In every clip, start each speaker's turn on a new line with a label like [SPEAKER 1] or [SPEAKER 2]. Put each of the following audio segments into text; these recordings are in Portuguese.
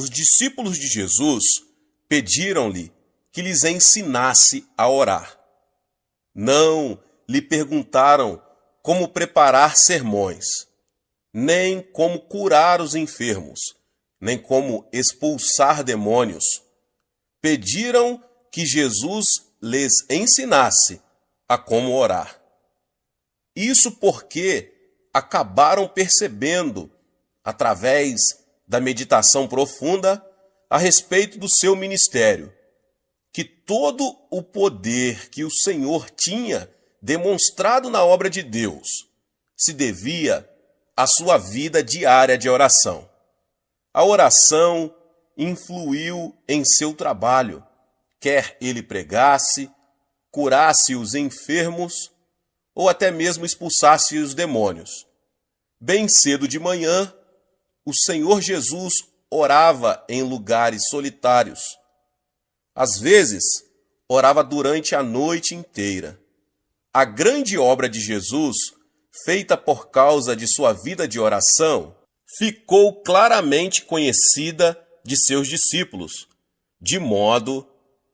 [SPEAKER 1] os discípulos de Jesus pediram-lhe que lhes ensinasse a orar. Não lhe perguntaram como preparar sermões, nem como curar os enfermos, nem como expulsar demônios. Pediram que Jesus lhes ensinasse a como orar. Isso porque acabaram percebendo, através da meditação profunda a respeito do seu ministério, que todo o poder que o Senhor tinha demonstrado na obra de Deus se devia à sua vida diária de oração. A oração influiu em seu trabalho, quer ele pregasse, curasse os enfermos ou até mesmo expulsasse os demônios. Bem cedo de manhã, o Senhor Jesus orava em lugares solitários. Às vezes, orava durante a noite inteira. A grande obra de Jesus, feita por causa de sua vida de oração, ficou claramente conhecida de seus discípulos, de modo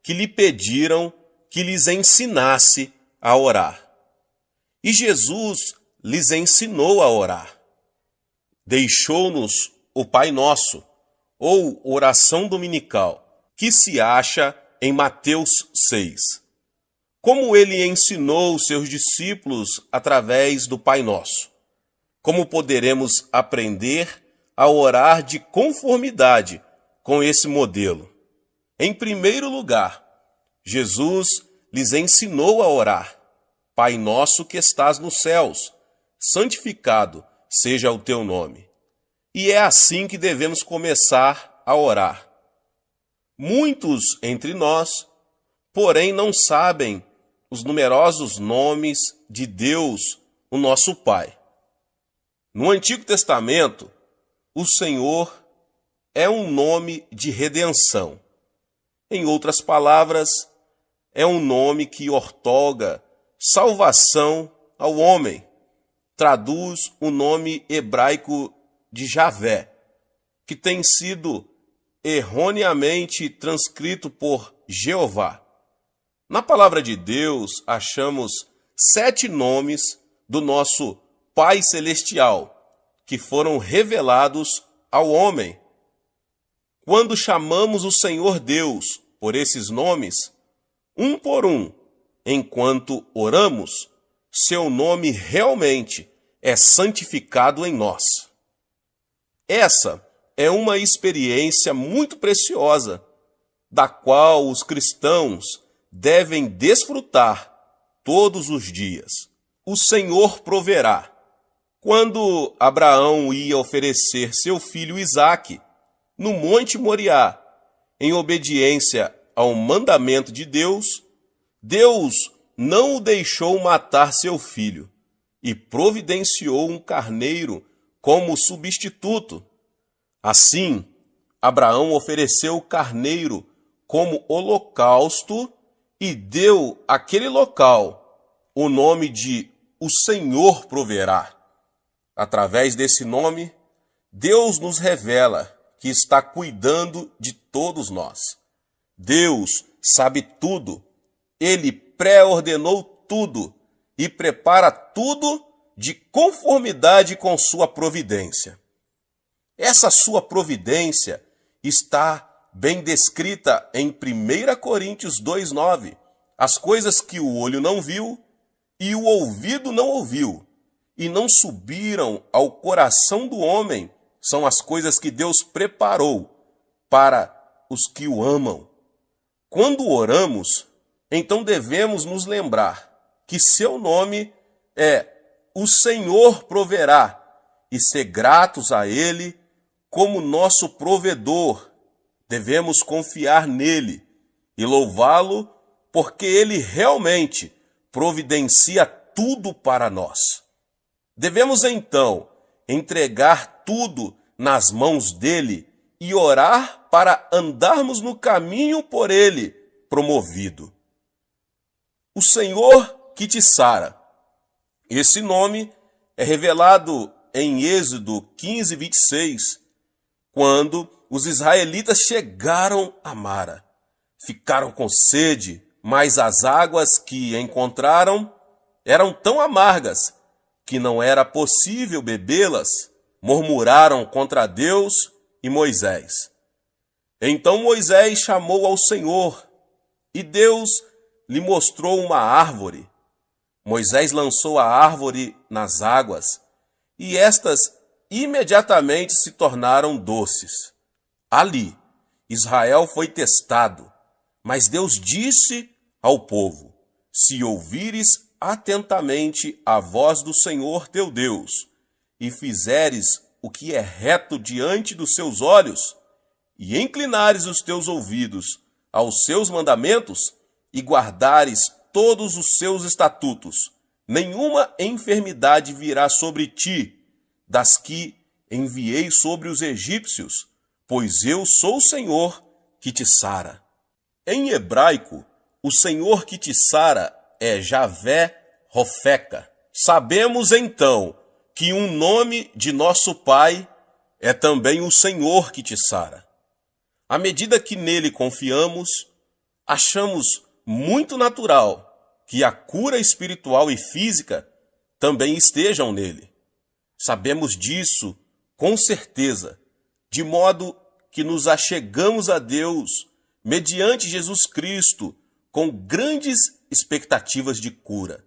[SPEAKER 1] que lhe pediram que lhes ensinasse a orar. E Jesus lhes ensinou a orar. Deixou-nos o Pai Nosso, ou oração dominical, que se acha em Mateus 6. Como ele ensinou os seus discípulos através do Pai Nosso? Como poderemos aprender a orar de conformidade com esse modelo? Em primeiro lugar, Jesus lhes ensinou a orar. Pai nosso que estás nos céus, santificado seja o teu nome. E é assim que devemos começar a orar. Muitos entre nós, porém, não sabem os numerosos nomes de Deus, o nosso Pai. No Antigo Testamento, o Senhor é um nome de redenção. Em outras palavras, é um nome que outorga salvação ao homem. Traduz o nome hebraico de Javé, que tem sido erroneamente transcrito por Jeová. Na palavra de Deus, achamos 7 nomes do nosso Pai Celestial, que foram revelados ao homem. Quando chamamos o Senhor Deus por esses nomes, um por um, enquanto oramos, seu nome realmente é santificado em nós. Essa é uma experiência muito preciosa, da qual os cristãos devem desfrutar todos os dias. O Senhor proverá. Quando Abraão ia oferecer seu filho Isaque no Monte Moriá, em obediência ao mandamento de Deus, Deus não o deixou matar seu filho e providenciou um carneiro como substituto. Assim, Abraão ofereceu o carneiro como holocausto e deu àquele local o nome de O Senhor Proverá. Através desse nome, Deus nos revela que está cuidando de todos nós. Deus sabe tudo. Ele pré-ordenou tudo e prepara tudo de conformidade com sua providência. Essa sua providência está bem descrita em 1 Coríntios 2,9. As coisas que o olho não viu e o ouvido não ouviu e não subiram ao coração do homem são as coisas que Deus preparou para os que o amam. Quando oramos, então devemos nos lembrar que seu nome é O Senhor Proverá e ser gratos a Ele como nosso provedor. Devemos confiar nele e louvá-lo porque Ele realmente providencia tudo para nós. Devemos então entregar tudo nas mãos dele e orar para andarmos no caminho por ele promovido. O Senhor que te sara. Esse nome é revelado em Êxodo 15:26, quando os israelitas chegaram a Mara. Ficaram com sede, mas as águas que encontraram eram tão amargas que não era possível bebê-las. Murmuraram contra Deus e Moisés. Então Moisés chamou ao Senhor, e Deus lhe mostrou uma árvore. Moisés lançou a árvore nas águas, e estas imediatamente se tornaram doces. Ali, Israel foi testado, mas Deus disse ao povo: se ouvires atentamente a voz do Senhor teu Deus, e fizeres o que é reto diante dos seus olhos, e inclinares os teus ouvidos aos seus mandamentos, e guardares todos os seus estatutos, nenhuma enfermidade virá sobre ti, das que enviei sobre os egípcios, pois eu sou o Senhor que te sara. Em hebraico, o Senhor que te sara é Javé Rofeca. Sabemos então que um nome de nosso Pai é também o Senhor que te sara. À medida que nele confiamos, achamos muito natural que a cura espiritual e física também estejam nele. Sabemos disso com certeza, de modo que nos achegamos a Deus mediante Jesus Cristo com grandes expectativas de cura.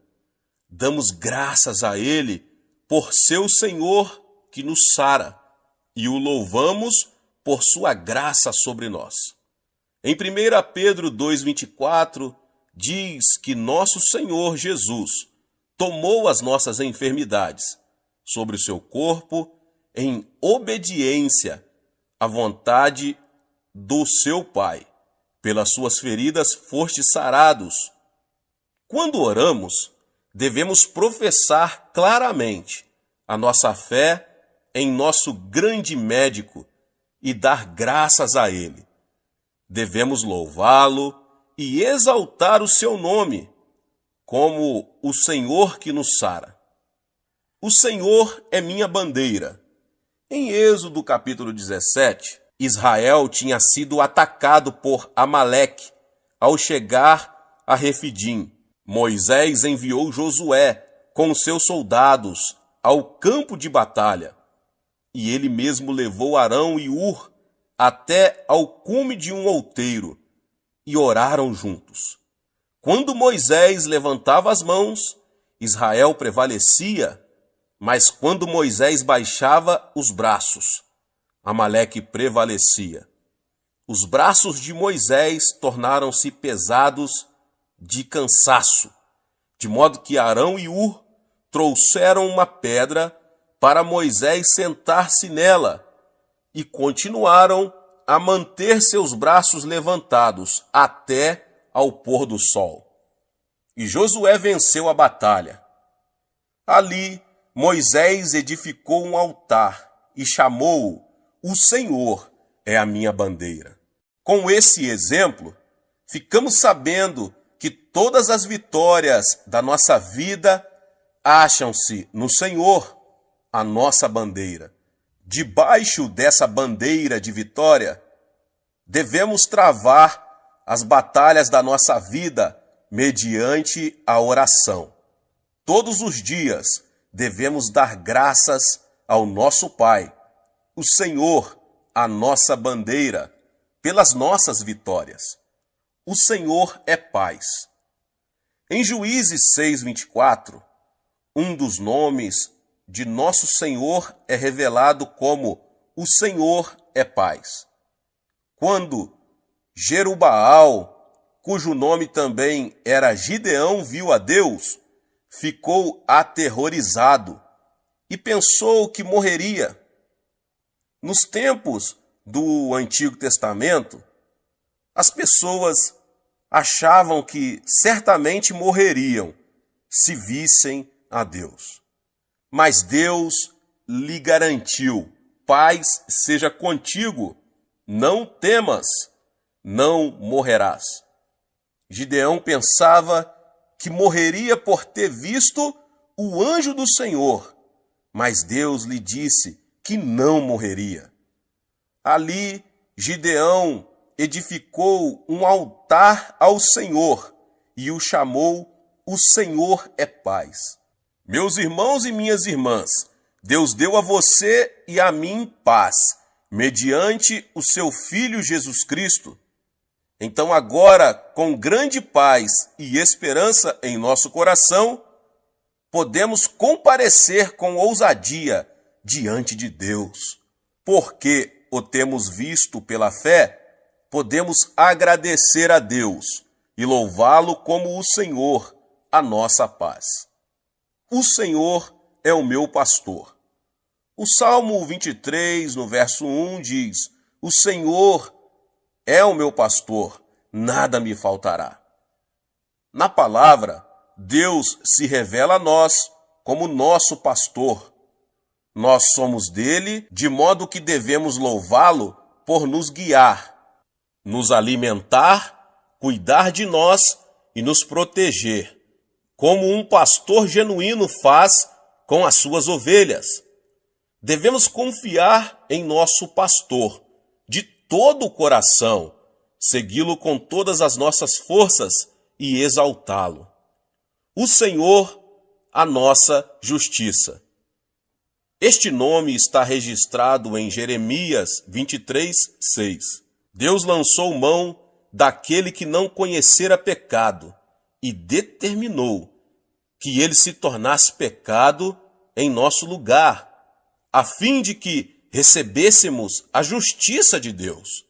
[SPEAKER 1] Damos graças a Ele por ser o Senhor que nos sara e o louvamos por sua graça sobre nós. Em 1 Pedro 2,24, diz que nosso Senhor Jesus tomou as nossas enfermidades sobre o seu corpo em obediência à vontade do seu Pai. Pelas suas feridas fostes sarados. Quando oramos, devemos professar claramente a nossa fé em nosso grande médico e dar graças a Ele. Devemos louvá-lo e exaltar o seu nome, como o Senhor que nos sara. O Senhor é minha bandeira. Em Êxodo capítulo 17, Israel tinha sido atacado por Amaleque ao chegar a Refidim. Moisés enviou Josué com seus soldados ao campo de batalha, e ele mesmo levou Arão e Ur até ao cume de um outeiro, e oraram juntos. Quando Moisés levantava as mãos, Israel prevalecia, mas quando Moisés baixava os braços, Amaleque prevalecia. Os braços de Moisés tornaram-se pesados de cansaço, de modo que Arão e Ur trouxeram uma pedra para Moisés sentar-se nela e continuaram a manter seus braços levantados até ao pôr do sol. E Josué venceu a batalha. Ali, Moisés edificou um altar e chamou-o: O Senhor é a minha bandeira. Com esse exemplo, ficamos sabendo que todas as vitórias da nossa vida acham-se no Senhor, a nossa bandeira. Debaixo dessa bandeira de vitória, devemos travar as batalhas da nossa vida mediante a oração. Todos os dias devemos dar graças ao nosso Pai, o Senhor, a nossa bandeira, pelas nossas vitórias. O Senhor é paz. Em Juízes 6:24, um dos nomes de nosso Senhor é revelado como o Senhor é paz. Quando Jerubaal, cujo nome também era Gideão, viu a Deus, ficou aterrorizado e pensou que morreria. Nos tempos do Antigo Testamento, as pessoas achavam que certamente morreriam se vissem a Deus. Mas Deus lhe garantiu: paz seja contigo, não temas, não morrerás. Gideão pensava que morreria por ter visto o anjo do Senhor, mas Deus lhe disse que não morreria. Ali Gideão edificou um altar ao Senhor e o chamou "O Senhor é Paz". Meus irmãos e minhas irmãs, Deus deu a você e a mim paz, mediante o seu Filho Jesus Cristo. Então agora, com grande paz e esperança em nosso coração, podemos comparecer com ousadia diante de Deus. Porque o temos visto pela fé, podemos agradecer a Deus e louvá-lo como o Senhor, a nossa paz. O Senhor é o meu pastor. O Salmo 23, no verso 1, diz: "O Senhor é o meu pastor, nada me faltará". Na palavra, Deus se revela a nós como nosso pastor. Nós somos dele, de modo que devemos louvá-lo por nos guiar, nos alimentar, cuidar de nós e nos proteger, como um pastor genuíno faz com as suas ovelhas. Devemos confiar em nosso pastor de todo o coração, segui-lo com todas as nossas forças e exaltá-lo. O Senhor, a nossa justiça. Este nome está registrado em Jeremias 23, 6. Deus lançou mão daquele que não conhecera pecado e determinou que ele se tornasse pecado em nosso lugar, a fim de que recebêssemos a justiça de Deus.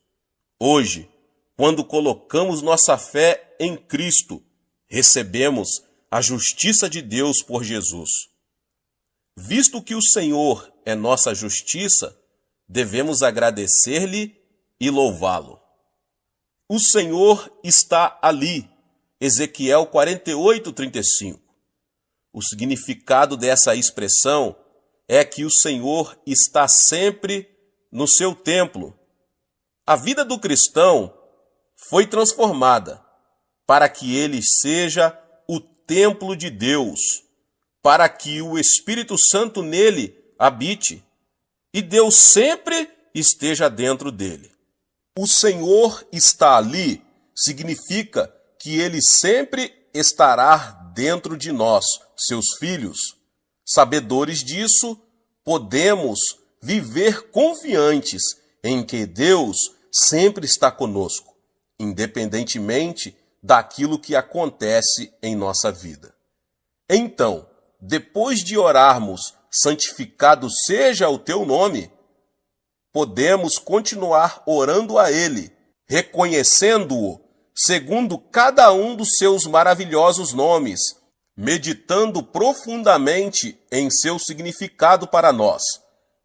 [SPEAKER 1] Hoje, quando colocamos nossa fé em Cristo, recebemos a justiça de Deus por Jesus. Visto que o Senhor é nossa justiça, devemos agradecer-lhe e louvá-lo. O Senhor está ali. Ezequiel 48, 35. O significado dessa expressão é que o Senhor está sempre no seu templo. A vida do cristão foi transformada para que ele seja o templo de Deus, para que o Espírito Santo nele habite e Deus sempre esteja dentro dele. O Senhor está ali significa que ele sempre estará dentro de nós, seus filhos. Sabedores disso, podemos viver confiantes em que Deus sempre está conosco, independentemente daquilo que acontece em nossa vida. Então, depois de orarmos, santificado seja o teu nome, podemos continuar orando a Ele, reconhecendo-o segundo cada um dos seus maravilhosos nomes, meditando profundamente em seu significado para nós,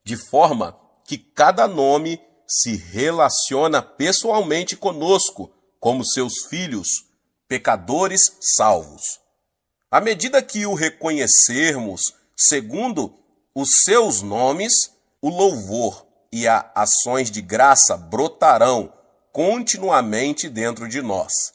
[SPEAKER 1] de forma que cada nome se relaciona pessoalmente conosco como seus filhos, pecadores salvos. À medida que o reconhecermos segundo os seus nomes, o louvor e as ações de graça brotarão continuamente dentro de nós.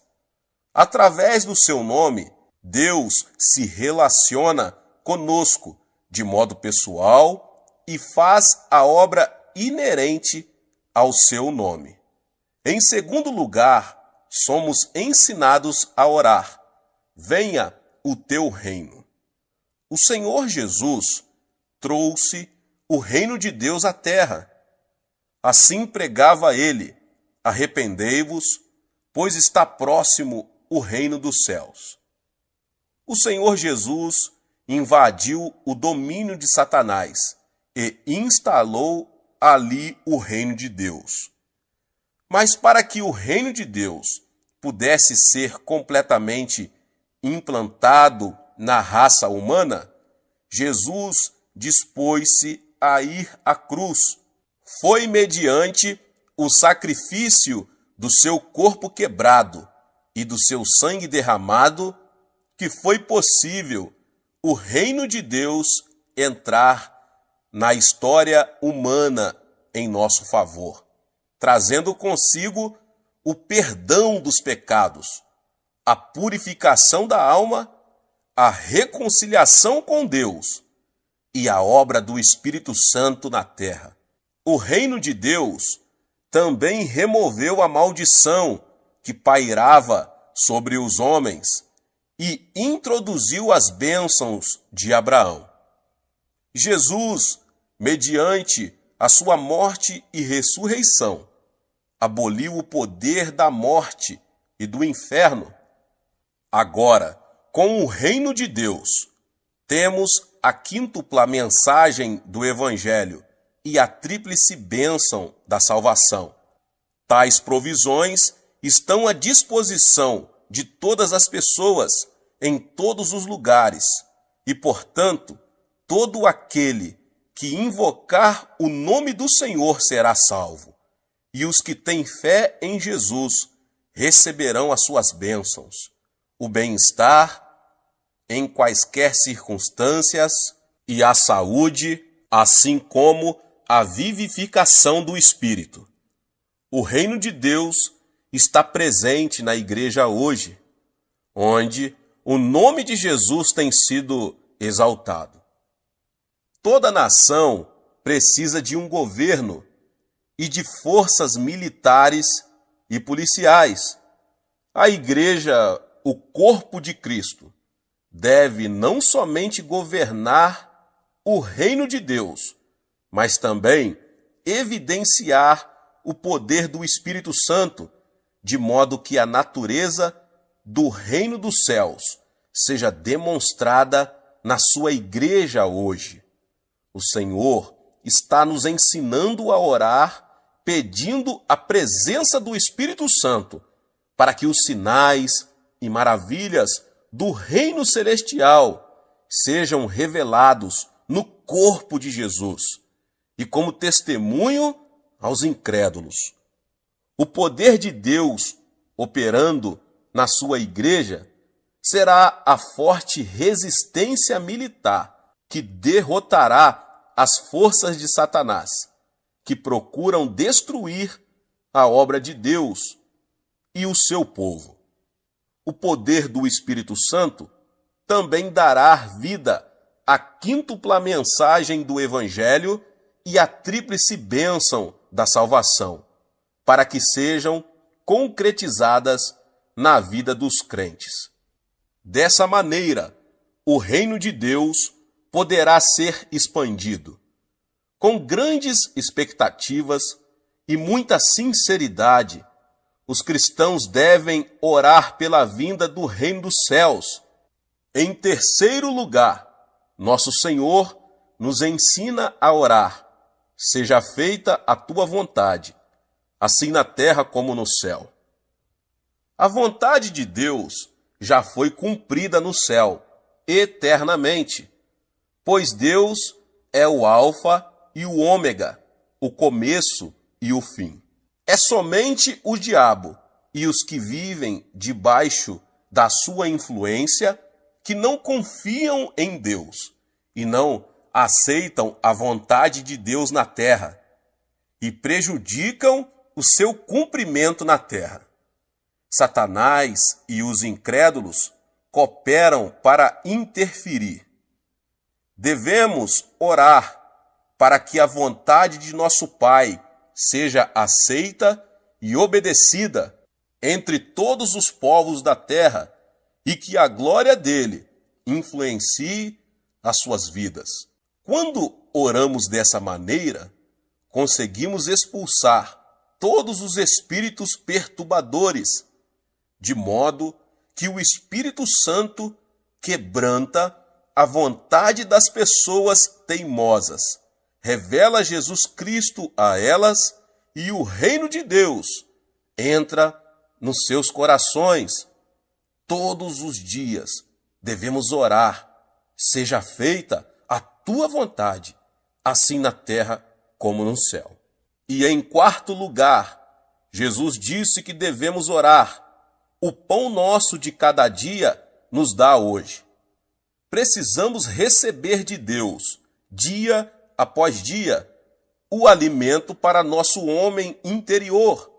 [SPEAKER 1] Através do seu nome, Deus se relaciona conosco de modo pessoal e faz a obra inerente ao seu nome. Em segundo lugar, somos ensinados a orar: venha o teu reino. O Senhor Jesus trouxe o reino de Deus à terra. Assim pregava ele: arrependei-vos, pois está próximo o reino dos céus. O Senhor Jesus invadiu o domínio de Satanás e instalou ali o reino de Deus. Mas para que o reino de Deus pudesse ser completamente implantado na raça humana, Jesus dispôs-se a ir à cruz. Foi mediante o sacrifício do seu corpo quebrado e do seu sangue derramado que foi possível o reino de Deus entrar na história humana em nosso favor, trazendo consigo o perdão dos pecados, a purificação da alma, a reconciliação com Deus e a obra do Espírito Santo na terra. O reino de Deus também removeu a maldição que pairava sobre os homens e introduziu as bênçãos de Abraão. Jesus, mediante a sua morte e ressurreição, aboliu o poder da morte e do inferno. Agora, com o reino de Deus, temos a quíntupla mensagem do Evangelho e a tríplice bênção da salvação. Tais provisões estão à disposição de todas as pessoas, em todos os lugares, e, portanto, todo aquele que invocar o nome do Senhor será salvo, e os que têm fé em Jesus receberão as suas bênçãos, o bem-estar em quaisquer circunstâncias e a saúde, assim como a vivificação do Espírito. O reino de Deus está presente na igreja hoje, onde o nome de Jesus tem sido exaltado. Toda nação precisa de um governo e de forças militares e policiais. A igreja, o corpo de Cristo, deve não somente governar o reino de Deus, mas também evidenciar o poder do Espírito Santo, de modo que a natureza do reino dos céus seja demonstrada na sua igreja hoje. O Senhor está nos ensinando a orar, pedindo a presença do Espírito Santo, para que os sinais e maravilhas do reino celestial sejam revelados no corpo de Jesus e como testemunho aos incrédulos. O poder de Deus operando na sua igreja será a forte resistência militar que derrotará as forças de Satanás, que procuram destruir a obra de Deus e o seu povo. O poder do Espírito Santo também dará vida à quíntupla mensagem do Evangelho e à tríplice bênção da salvação, para que sejam concretizadas na vida dos crentes. Dessa maneira, o reino de Deus poderá ser expandido. Com grandes expectativas e muita sinceridade, os cristãos devem orar pela vinda do reino dos céus. Em terceiro lugar, nosso Senhor nos ensina a orar: seja feita a tua vontade, assim na terra como no céu. A vontade de Deus já foi cumprida no céu, eternamente, pois Deus é o Alfa e o Ômega, o começo e o fim. É somente o diabo e os que vivem debaixo da sua influência que não confiam em Deus e não aceitam a vontade de Deus na terra e prejudicam o seu cumprimento na terra. Satanás e os incrédulos cooperam para interferir. Devemos orar para que a vontade de nosso Pai seja aceita e obedecida entre todos os povos da terra e que a glória dele influencie as suas vidas. Quando oramos dessa maneira, conseguimos expulsar todos os espíritos perturbadores, de modo que o Espírito Santo quebranta a vontade das pessoas teimosas, revela Jesus Cristo a elas e o reino de Deus entra nos seus corações. Todos os dias devemos orar: seja feita a tua vontade, assim na terra como no céu. E em quarto lugar, Jesus disse que devemos orar: o pão nosso de cada dia nos dá hoje. Precisamos receber de Deus, dia após dia, o alimento para nosso homem interior,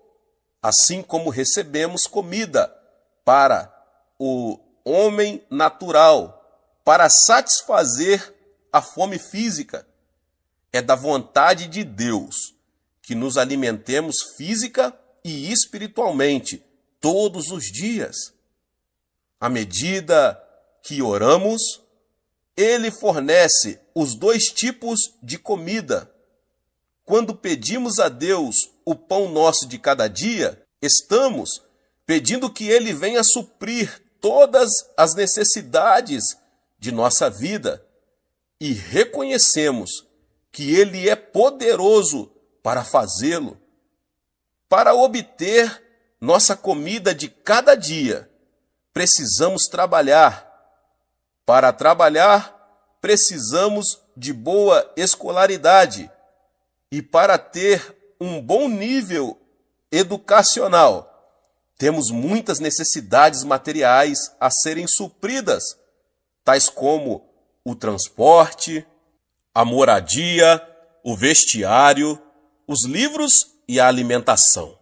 [SPEAKER 1] assim como recebemos comida para o homem natural, para satisfazer a fome física. É da vontade de Deus que nos alimentemos física e espiritualmente todos os dias. À medida que oramos, Ele fornece os dois tipos de comida. Quando pedimos a Deus o pão nosso de cada dia, estamos pedindo que Ele venha suprir todas as necessidades de nossa vida e reconhecemos que Ele é poderoso para fazê-lo. Para obter nossa comida de cada dia, precisamos trabalhar. Para trabalhar, precisamos de boa escolaridade. E para ter um bom nível educacional, temos muitas necessidades materiais a serem supridas, tais como o transporte, a moradia, o vestiário, os livros e a alimentação.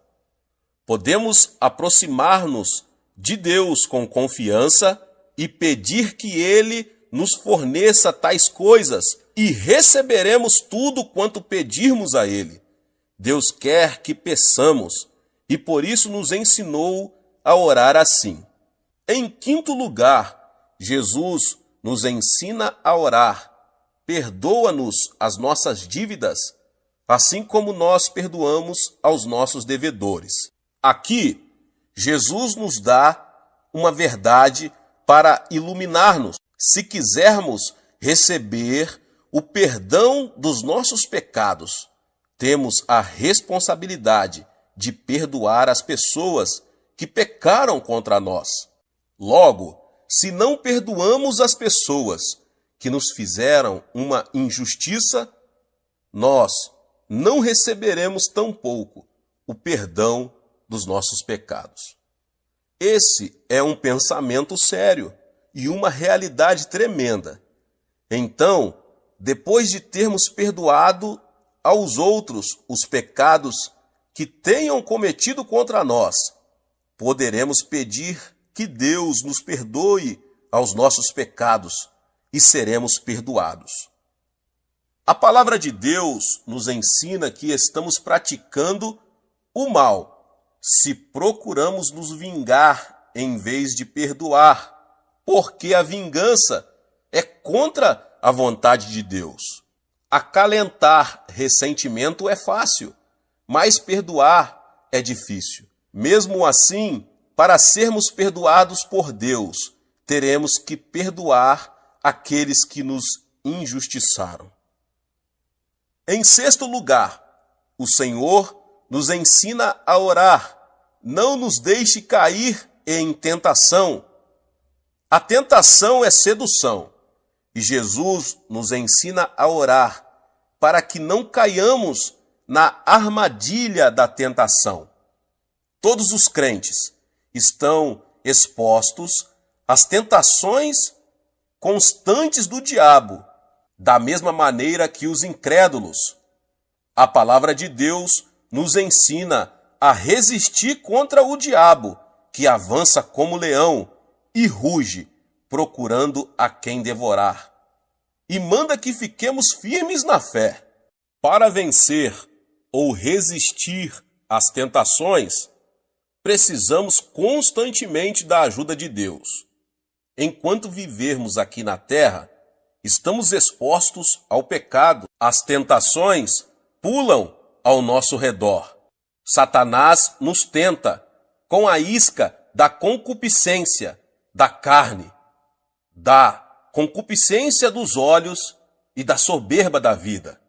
[SPEAKER 1] Podemos aproximar-nos de Deus com confiança e pedir que Ele nos forneça tais coisas e receberemos tudo quanto pedirmos a Ele. Deus quer que peçamos e por isso nos ensinou a orar assim. Em quinto lugar, Jesus nos ensina a orar. Perdoa-nos as nossas dívidas, assim como nós perdoamos aos nossos devedores. Aqui, Jesus nos dá uma verdade para iluminar-nos. Se quisermos receber o perdão dos nossos pecados, temos a responsabilidade de perdoar as pessoas que pecaram contra nós. Logo, se não perdoamos as pessoas que nos fizeram uma injustiça, nós não receberemos tampouco o perdão dos nossos pecados. Esse é um pensamento sério e uma realidade tremenda. Então, depois de termos perdoado aos outros os pecados que tenham cometido contra nós, poderemos pedir que Deus nos perdoe aos nossos pecados e seremos perdoados. A palavra de Deus nos ensina que estamos praticando o mal se procuramos nos vingar em vez de perdoar, porque a vingança é contra a vontade de Deus. Acalentar ressentimento é fácil, mas perdoar é difícil. Mesmo assim, para sermos perdoados por Deus, teremos que perdoar aqueles que nos injustiçaram. Em sexto lugar, o Senhor nos ensina a orar. Não nos deixe cair em tentação. A tentação é sedução, e Jesus nos ensina a orar para que não caiamos na armadilha da tentação. Todos os crentes estão expostos às tentações constantes do diabo, da mesma maneira que os incrédulos. A palavra de Deus nos ensina a resistir contra o diabo, que avança como leão e ruge, procurando a quem devorar. E manda que fiquemos firmes na fé. Para vencer ou resistir às tentações, precisamos constantemente da ajuda de Deus. Enquanto vivermos aqui na terra, estamos expostos ao pecado. As tentações pulam ao nosso redor. Satanás nos tenta com a isca da concupiscência da carne, da concupiscência dos olhos e da soberba da vida.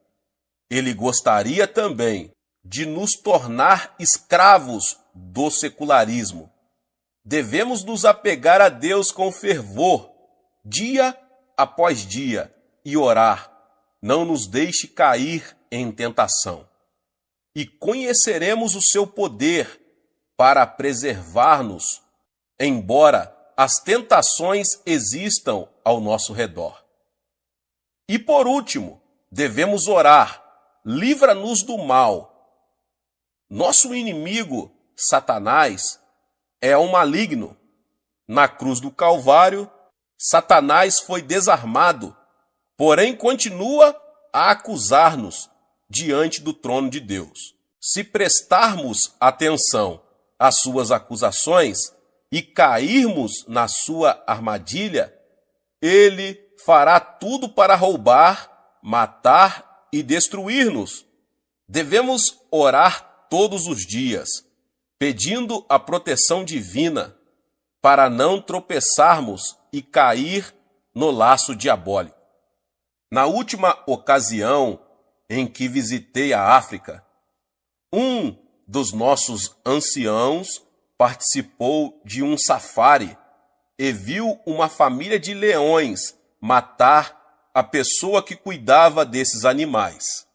[SPEAKER 1] Ele gostaria também de nos tornar escravos do secularismo. Devemos nos apegar a Deus com fervor, dia após dia, e orar. Não nos deixe cair em tentação. E conheceremos o seu poder para preservar-nos, embora as tentações existam ao nosso redor. E por último, devemos orar. Livra-nos do mal. Nosso inimigo, Satanás, é um maligno. Na cruz do Calvário, Satanás foi desarmado, porém continua a acusar-nos diante do trono de Deus. Se prestarmos atenção às suas acusações e cairmos na sua armadilha, ele fará tudo para roubar, matar e destruir-nos. Devemos orar todos os dias, pedindo a proteção divina para não tropeçarmos e cair no laço diabólico. Na última ocasião em que visitei a África, um dos nossos anciãos participou de um safari e viu uma família de leões matar a pessoa que cuidava desses animais.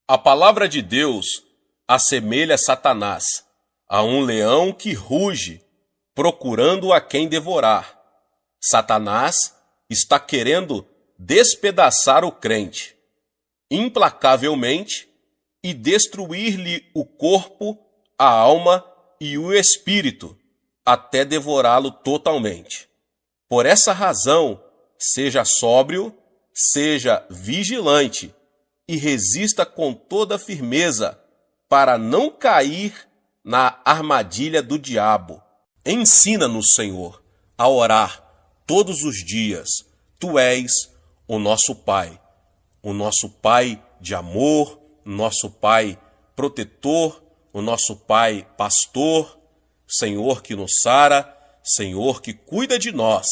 [SPEAKER 1] A palavra de Deus assemelha Satanás a um leão que ruge, procurando a quem devorar. Satanás está querendo despedaçar o crente, implacavelmente, e destruir-lhe o corpo, a alma e o espírito, até devorá-lo totalmente. Por essa razão, seja sóbrio, seja vigilante e resista com toda firmeza para não cair na armadilha do diabo. Ensina-nos, Senhor, a orar todos os dias. Tu és o nosso Pai de amor, o nosso Pai protetor, o nosso Pai pastor, Senhor que nos sara, Senhor que cuida de nós.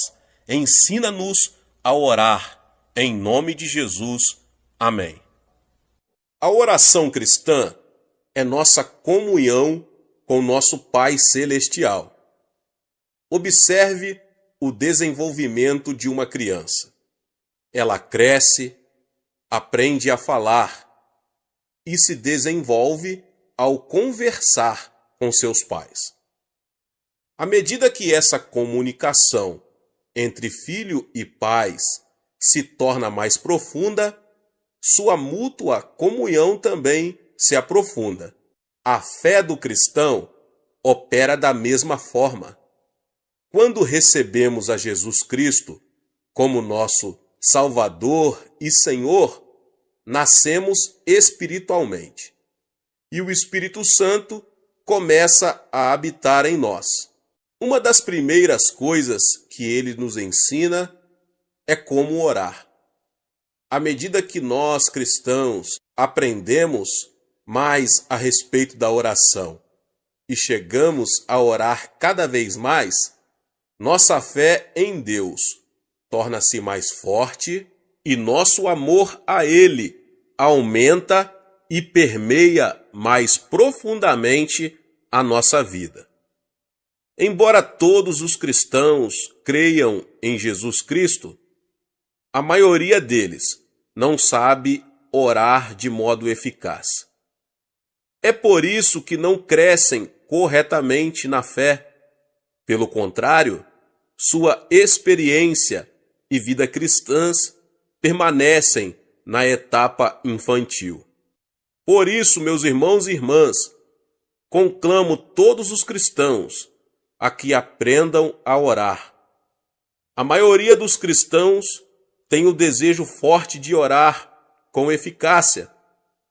[SPEAKER 1] Ensina-nos a orar, em nome de Jesus. Amém. A oração cristã é nossa comunhão com nosso Pai Celestial. Observe o desenvolvimento de uma criança. Ela cresce, aprende a falar e se desenvolve ao conversar com seus pais. À medida que essa comunicação entre filho e pais se torna mais profunda, sua mútua comunhão também se aprofunda. A fé do cristão opera da mesma forma. Quando recebemos a Jesus Cristo como nosso Salvador e Senhor, nascemos espiritualmente. E o Espírito Santo começa a habitar em nós. Uma das primeiras coisas que ele nos ensina é como orar. À medida que nós, cristãos, aprendemos mais a respeito da oração e chegamos a orar cada vez mais, nossa fé em Deus torna-se mais forte e nosso amor a Ele aumenta e permeia mais profundamente a nossa vida. Embora todos os cristãos creiam em Jesus Cristo, a maioria deles não sabe orar de modo eficaz. É por isso que não crescem corretamente na fé. Pelo contrário, sua experiência e vida cristãs permanecem na etapa infantil. Por isso, meus irmãos e irmãs, conclamo todos os cristãos a que aprendam a orar. A maioria dos cristãos tem o desejo forte de orar com eficácia,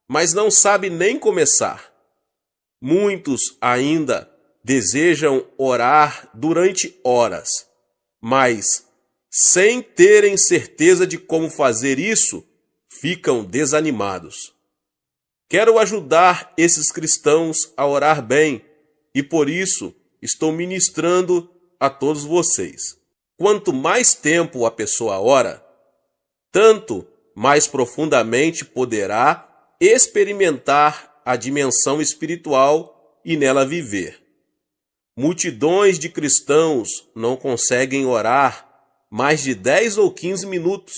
[SPEAKER 1] mas não sabe nem começar. Muitos ainda desejam orar durante horas, mas, sem terem certeza de como fazer isso, ficam desanimados. Quero ajudar esses cristãos a orar bem e, por isso, estou ministrando a todos vocês. Quanto mais tempo a pessoa ora, tanto mais profundamente poderá experimentar a dimensão espiritual e nela viver. Multidões de cristãos não conseguem orar mais de 10 ou 15 minutos.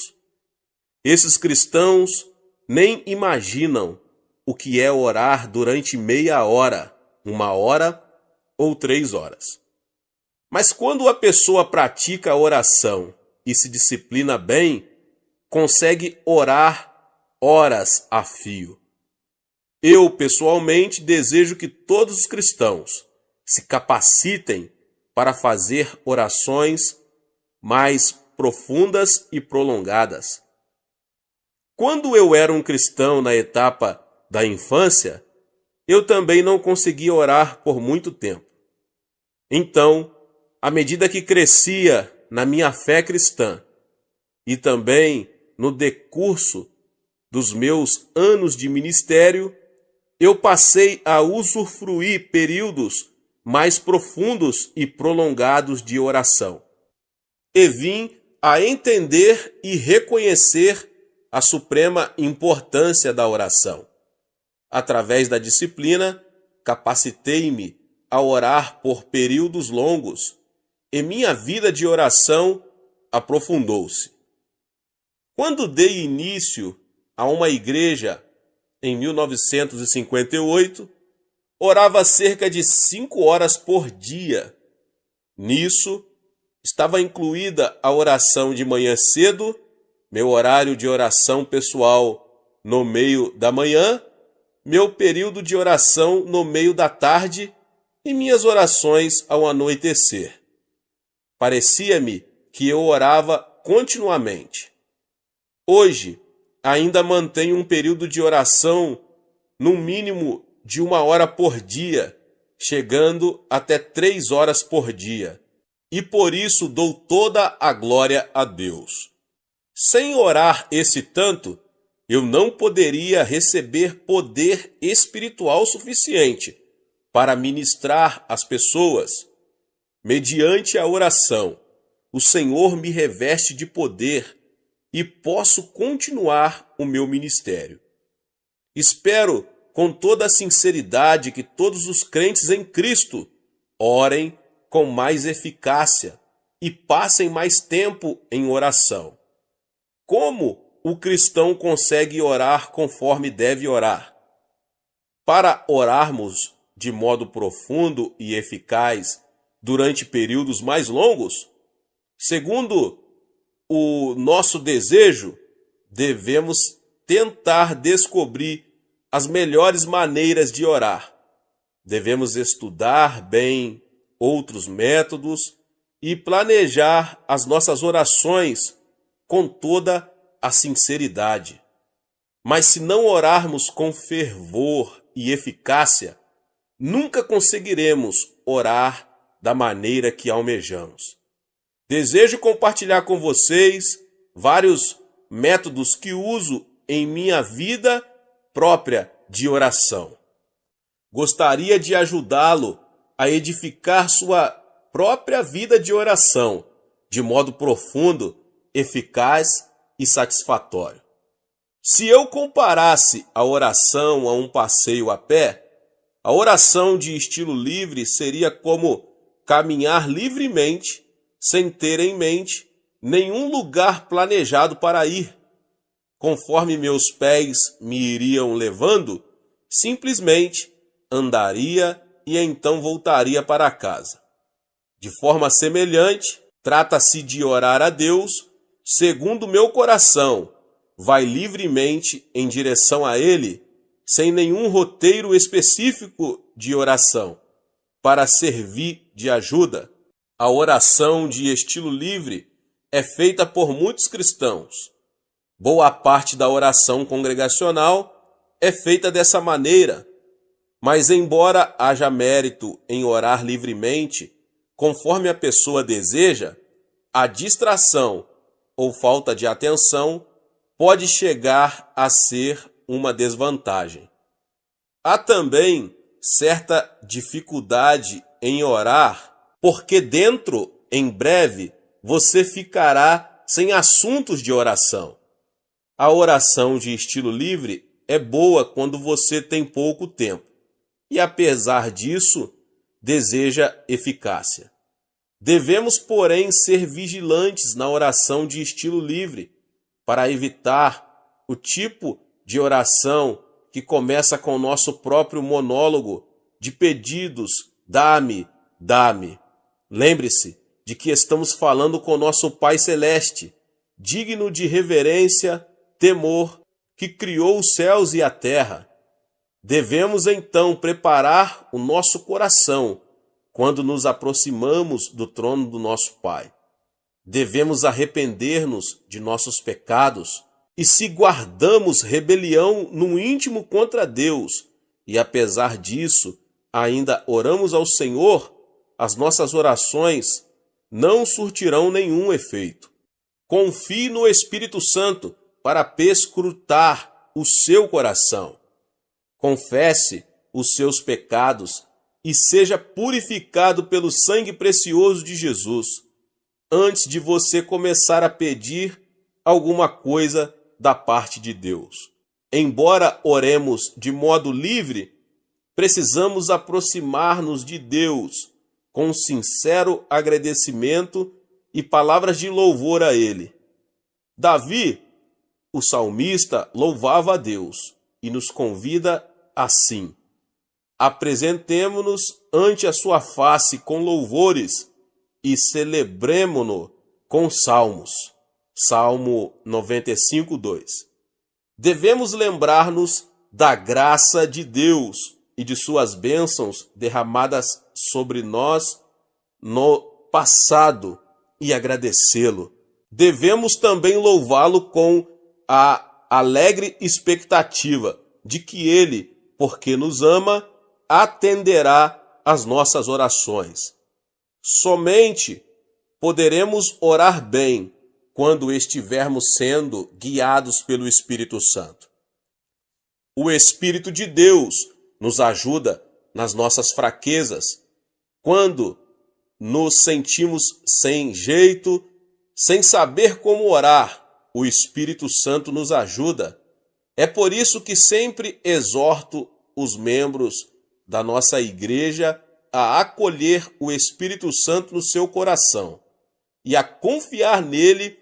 [SPEAKER 1] Esses cristãos nem imaginam o que é orar durante meia hora, 1 hora ou 3 horas. Mas quando a pessoa pratica a oração e se disciplina bem, consegue orar horas a fio. Eu, pessoalmente, desejo que todos os cristãos se capacitem para fazer orações mais profundas e prolongadas. Quando eu era um cristão na etapa da infância, eu também não consegui orar por muito tempo. Então, à medida que crescia na minha fé cristã e também no decurso dos meus anos de ministério, eu passei a usufruir períodos mais profundos e prolongados de oração. E vim a entender e reconhecer a suprema importância da oração. Através da disciplina, capacitei-me a orar por períodos longos e minha vida de oração aprofundou-se. Quando dei início a uma igreja em 1958, orava cerca de 5 horas por dia. Nisso, estava incluída a oração de manhã cedo, meu horário de oração pessoal no meio da manhã, meu período de oração no meio da tarde e minhas orações ao anoitecer. Parecia-me que eu orava continuamente. Hoje, ainda mantenho um período de oração no mínimo de 1 hora por dia, chegando até 3 horas por dia. E por isso dou toda a glória a Deus. Sem orar esse tanto, eu não poderia receber poder espiritual suficiente para ministrar às pessoas. Mediante a oração, o Senhor me reveste de poder e posso continuar o meu ministério. Espero com toda a sinceridade que todos os crentes em Cristo orem com mais eficácia e passem mais tempo em oração. Como o cristão consegue orar conforme deve orar? Para orarmos de modo profundo e eficaz durante períodos mais longos, segundo o nosso desejo, devemos tentar descobrir as melhores maneiras de orar. Devemos estudar bem outros métodos e planejar as nossas orações com toda a sinceridade. Mas se não orarmos com fervor e eficácia, nunca conseguiremos orar da maneira que almejamos. Desejo compartilhar com vocês vários métodos que uso em minha vida própria de oração. Gostaria de ajudá-lo a edificar sua própria vida de oração de modo profundo, eficaz e satisfatório. Se eu comparasse a oração a um passeio a pé, a oração de estilo livre seria como caminhar livremente, sem ter em mente nenhum lugar planejado para ir. Conforme meus pés me iriam levando, simplesmente andaria e então voltaria para casa. De forma semelhante, trata-se de orar a Deus segundo meu coração, vai livremente em direção a Ele, sem nenhum roteiro específico de oração, para servir de ajuda. A oração de estilo livre é feita por muitos cristãos. Boa parte da oração congregacional é feita dessa maneira, mas embora haja mérito em orar livremente, conforme a pessoa deseja, a distração ou falta de atenção pode chegar a ser uma desvantagem. Há também certa dificuldade em orar, porque em breve, você ficará sem assuntos de oração. A oração de estilo livre é boa quando você tem pouco tempo e, apesar disso, deseja eficácia. Devemos, porém, ser vigilantes na oração de estilo livre para evitar o tipo de oração que começa com o nosso próprio monólogo de pedidos, dá-me, dá-me. Lembre-se de que estamos falando com nosso Pai Celeste, digno de reverência, temor, que criou os céus e a terra. Devemos então preparar o nosso coração quando nos aproximamos do trono do nosso Pai. Devemos arrepender-nos de nossos pecados e, se guardamos rebelião no íntimo contra Deus e apesar disso, ainda oramos ao Senhor, as nossas orações não surtirão nenhum efeito. Confie no Espírito Santo para perscrutar o seu coração. Confesse os seus pecados e seja purificado pelo sangue precioso de Jesus, antes de você começar a pedir alguma coisa da parte de Deus. Embora oremos de modo livre, precisamos aproximar-nos de Deus com sincero agradecimento e palavras de louvor a Ele. Davi, o salmista, louvava a Deus e nos convida assim: apresentemo-nos ante a sua face com louvores e celebremo-no com salmos. Salmo 95, 2. Devemos lembrar-nos da graça de Deus e de suas bênçãos derramadas sobre nós no passado e agradecê-lo. Devemos também louvá-lo com a alegre expectativa de que Ele, porque nos ama, atenderá às nossas orações. Somente poderemos orar bem quando estivermos sendo guiados pelo Espírito Santo. O Espírito de Deus nos ajuda nas nossas fraquezas, quando nos sentimos sem jeito, sem saber como orar. O Espírito Santo nos ajuda. É por isso que sempre exorto os membros da nossa igreja a acolher o Espírito Santo no seu coração e a confiar nele,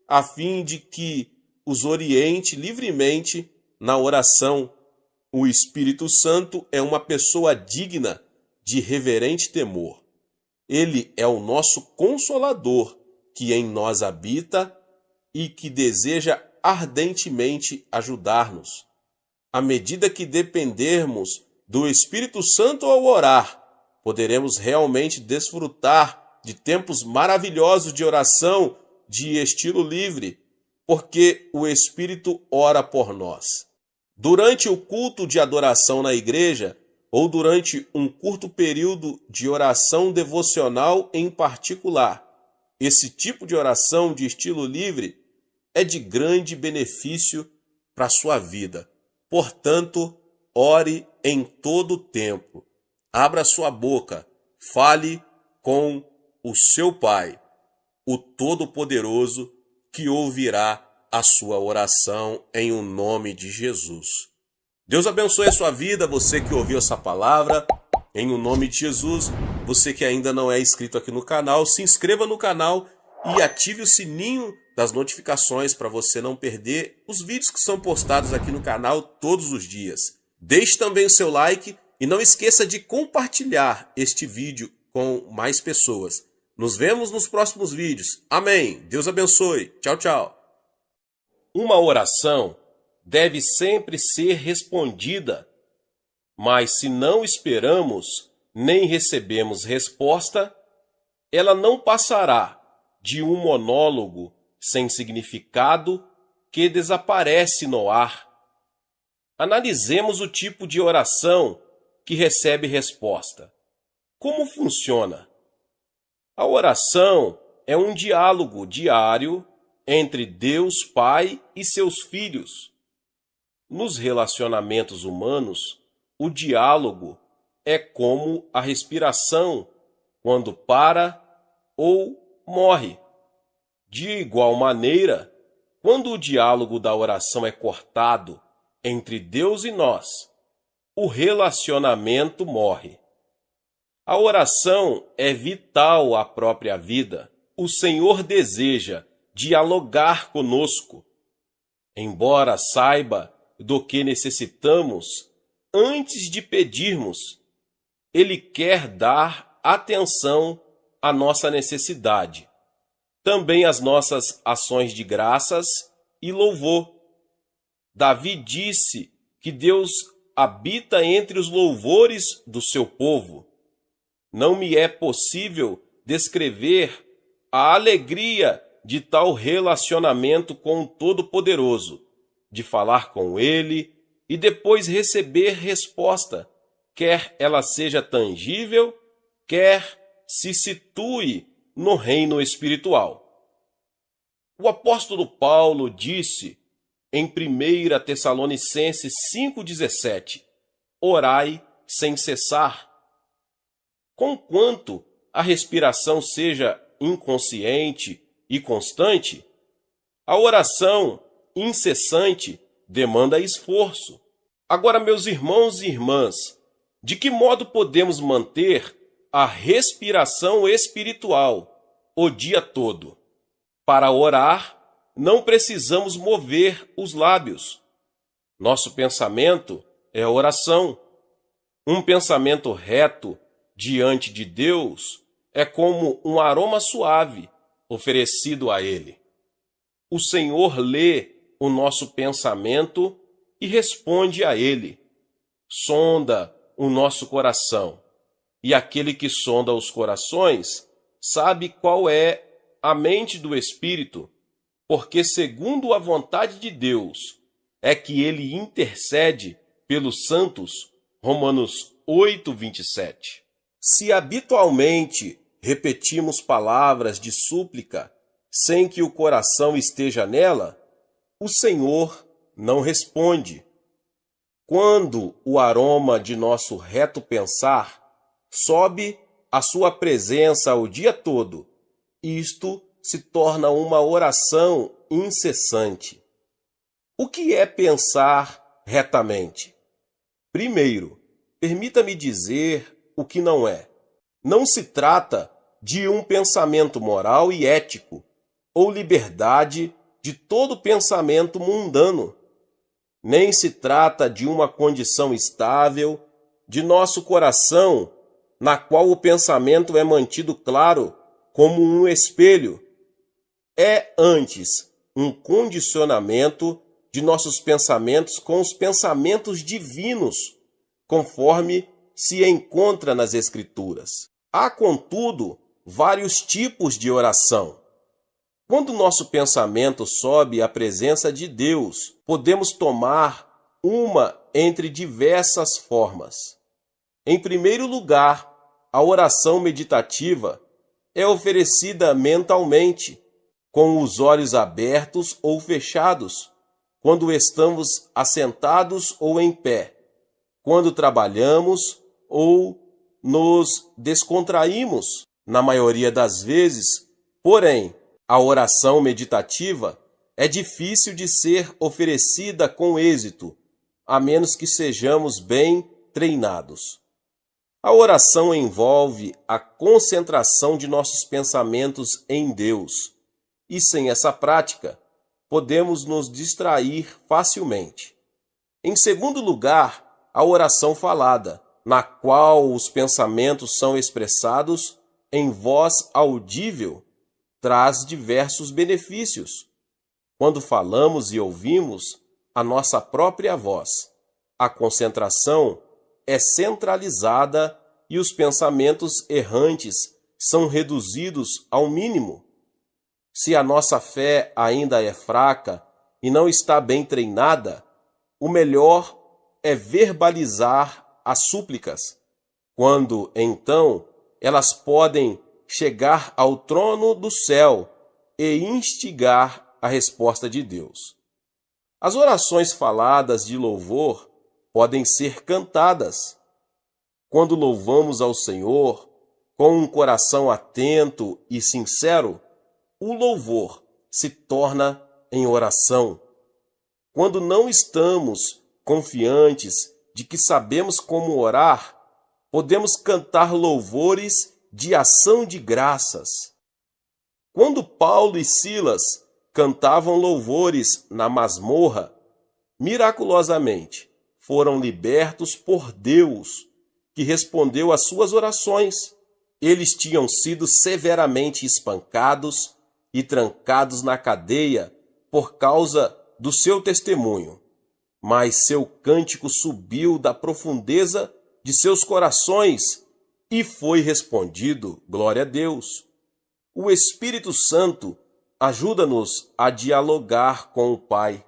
[SPEAKER 1] a fim de que os oriente livremente na oração. O Espírito Santo é uma pessoa digna de reverente temor. Ele é o nosso Consolador, que em nós habita e que deseja ardentemente ajudar-nos. À medida que dependermos do Espírito Santo ao orar, poderemos realmente desfrutar de tempos maravilhosos de oração de estilo livre, porque o Espírito ora por nós. Durante o culto de adoração na igreja, ou durante um curto período de oração devocional em particular, esse tipo de oração de estilo livre é de grande benefício para a sua vida. Portanto, ore em todo o tempo. Abra sua boca, fale com o seu Pai, o Todo-Poderoso, que ouvirá a sua oração em o nome de Jesus. Deus abençoe a sua vida, você que ouviu essa palavra, em o nome de Jesus. Você que ainda não é inscrito aqui no canal, se inscreva no canal e ative o sininho das notificações para você não perder os vídeos que são postados aqui no canal todos os dias. Deixe também o seu like e não esqueça de compartilhar este vídeo com mais pessoas. Nos vemos nos próximos vídeos. Amém. Deus abençoe. Tchau, tchau. Uma oração deve sempre ser respondida, mas se não esperamos nem recebemos resposta, ela não passará de um monólogo sem significado que desaparece no ar. Analisemos o tipo de oração que recebe resposta. Como funciona? A oração é um diálogo diário entre Deus Pai e seus filhos. Nos relacionamentos humanos, o diálogo é como a respiração, quando para ou morre. De igual maneira, quando o diálogo da oração é cortado entre Deus e nós, o relacionamento morre. A oração é vital à própria vida. O Senhor deseja dialogar conosco. Embora saiba do que necessitamos, antes de pedirmos, Ele quer dar atenção à nossa necessidade, também às nossas ações de graças e louvor. Davi disse que Deus habita entre os louvores do seu povo. Não me é possível descrever a alegria de tal relacionamento com o Todo-Poderoso, de falar com Ele, e depois receber resposta, quer ela seja tangível, quer se situe no reino espiritual. O apóstolo Paulo disse em 1 Tessalonicenses 5,17: orai sem cessar. Conquanto a respiração seja inconsciente e constante, a oração incessante demanda esforço. Agora, meus irmãos e irmãs, de que modo podemos manter a respiração espiritual o dia todo? Para orar, não precisamos mover os lábios. Nosso pensamento é oração. Um pensamento reto diante de Deus é como um aroma suave oferecido a Ele. O Senhor lê o nosso pensamento e responde a Ele. Sonda o nosso coração. E aquele que sonda os corações sabe qual é a mente do Espírito, porque segundo a vontade de Deus é que Ele intercede pelos santos. Romanos 8:27. Se habitualmente repetimos palavras de súplica sem que o coração esteja nela, o Senhor não responde. Quando o aroma de nosso reto pensar sobe à sua presença o dia todo, isto se torna uma oração incessante. O que é pensar retamente? Primeiro, permita-me dizer o que não é. Não se trata de um pensamento moral e ético, ou liberdade de todo pensamento mundano. Nem se trata de uma condição estável de nosso coração, na qual o pensamento é mantido claro como um espelho. É antes um condicionamento de nossos pensamentos com os pensamentos divinos, conforme se encontra nas Escrituras. Há, contudo, vários tipos de oração. Quando nosso pensamento sobe à presença de Deus, podemos tomar uma entre diversas formas. Em primeiro lugar, a oração meditativa é oferecida mentalmente, com os olhos abertos ou fechados, quando estamos assentados ou em pé, quando trabalhamos ou nos descontraímos, na maioria das vezes. Porém, a oração meditativa é difícil de ser oferecida com êxito, a menos que sejamos bem treinados. A oração envolve a concentração de nossos pensamentos em Deus, e sem essa prática, podemos nos distrair facilmente. Em segundo lugar, a oração falada, na qual os pensamentos são expressados em voz audível, traz diversos benefícios. Quando falamos e ouvimos a nossa própria voz, a concentração é centralizada e os pensamentos errantes são reduzidos ao mínimo. Se a nossa fé ainda é fraca e não está bem treinada, o melhor é verbalizar as súplicas, quando, então, elas podem chegar ao trono do céu e instigar a resposta de Deus. As orações faladas de louvor podem ser cantadas. Quando louvamos ao Senhor com um coração atento e sincero, o louvor se torna em oração. Quando não estamos confiantes de que sabemos como orar, podemos cantar louvores de ação de graças. Quando Paulo e Silas cantavam louvores na masmorra, miraculosamente foram libertos por Deus, que respondeu às suas orações. Eles tinham sido severamente espancados e trancados na cadeia por causa do seu testemunho, mas seu cântico subiu da profundeza de seus corações e foi respondido: glória a Deus. O Espírito Santo ajuda-nos a dialogar com o Pai.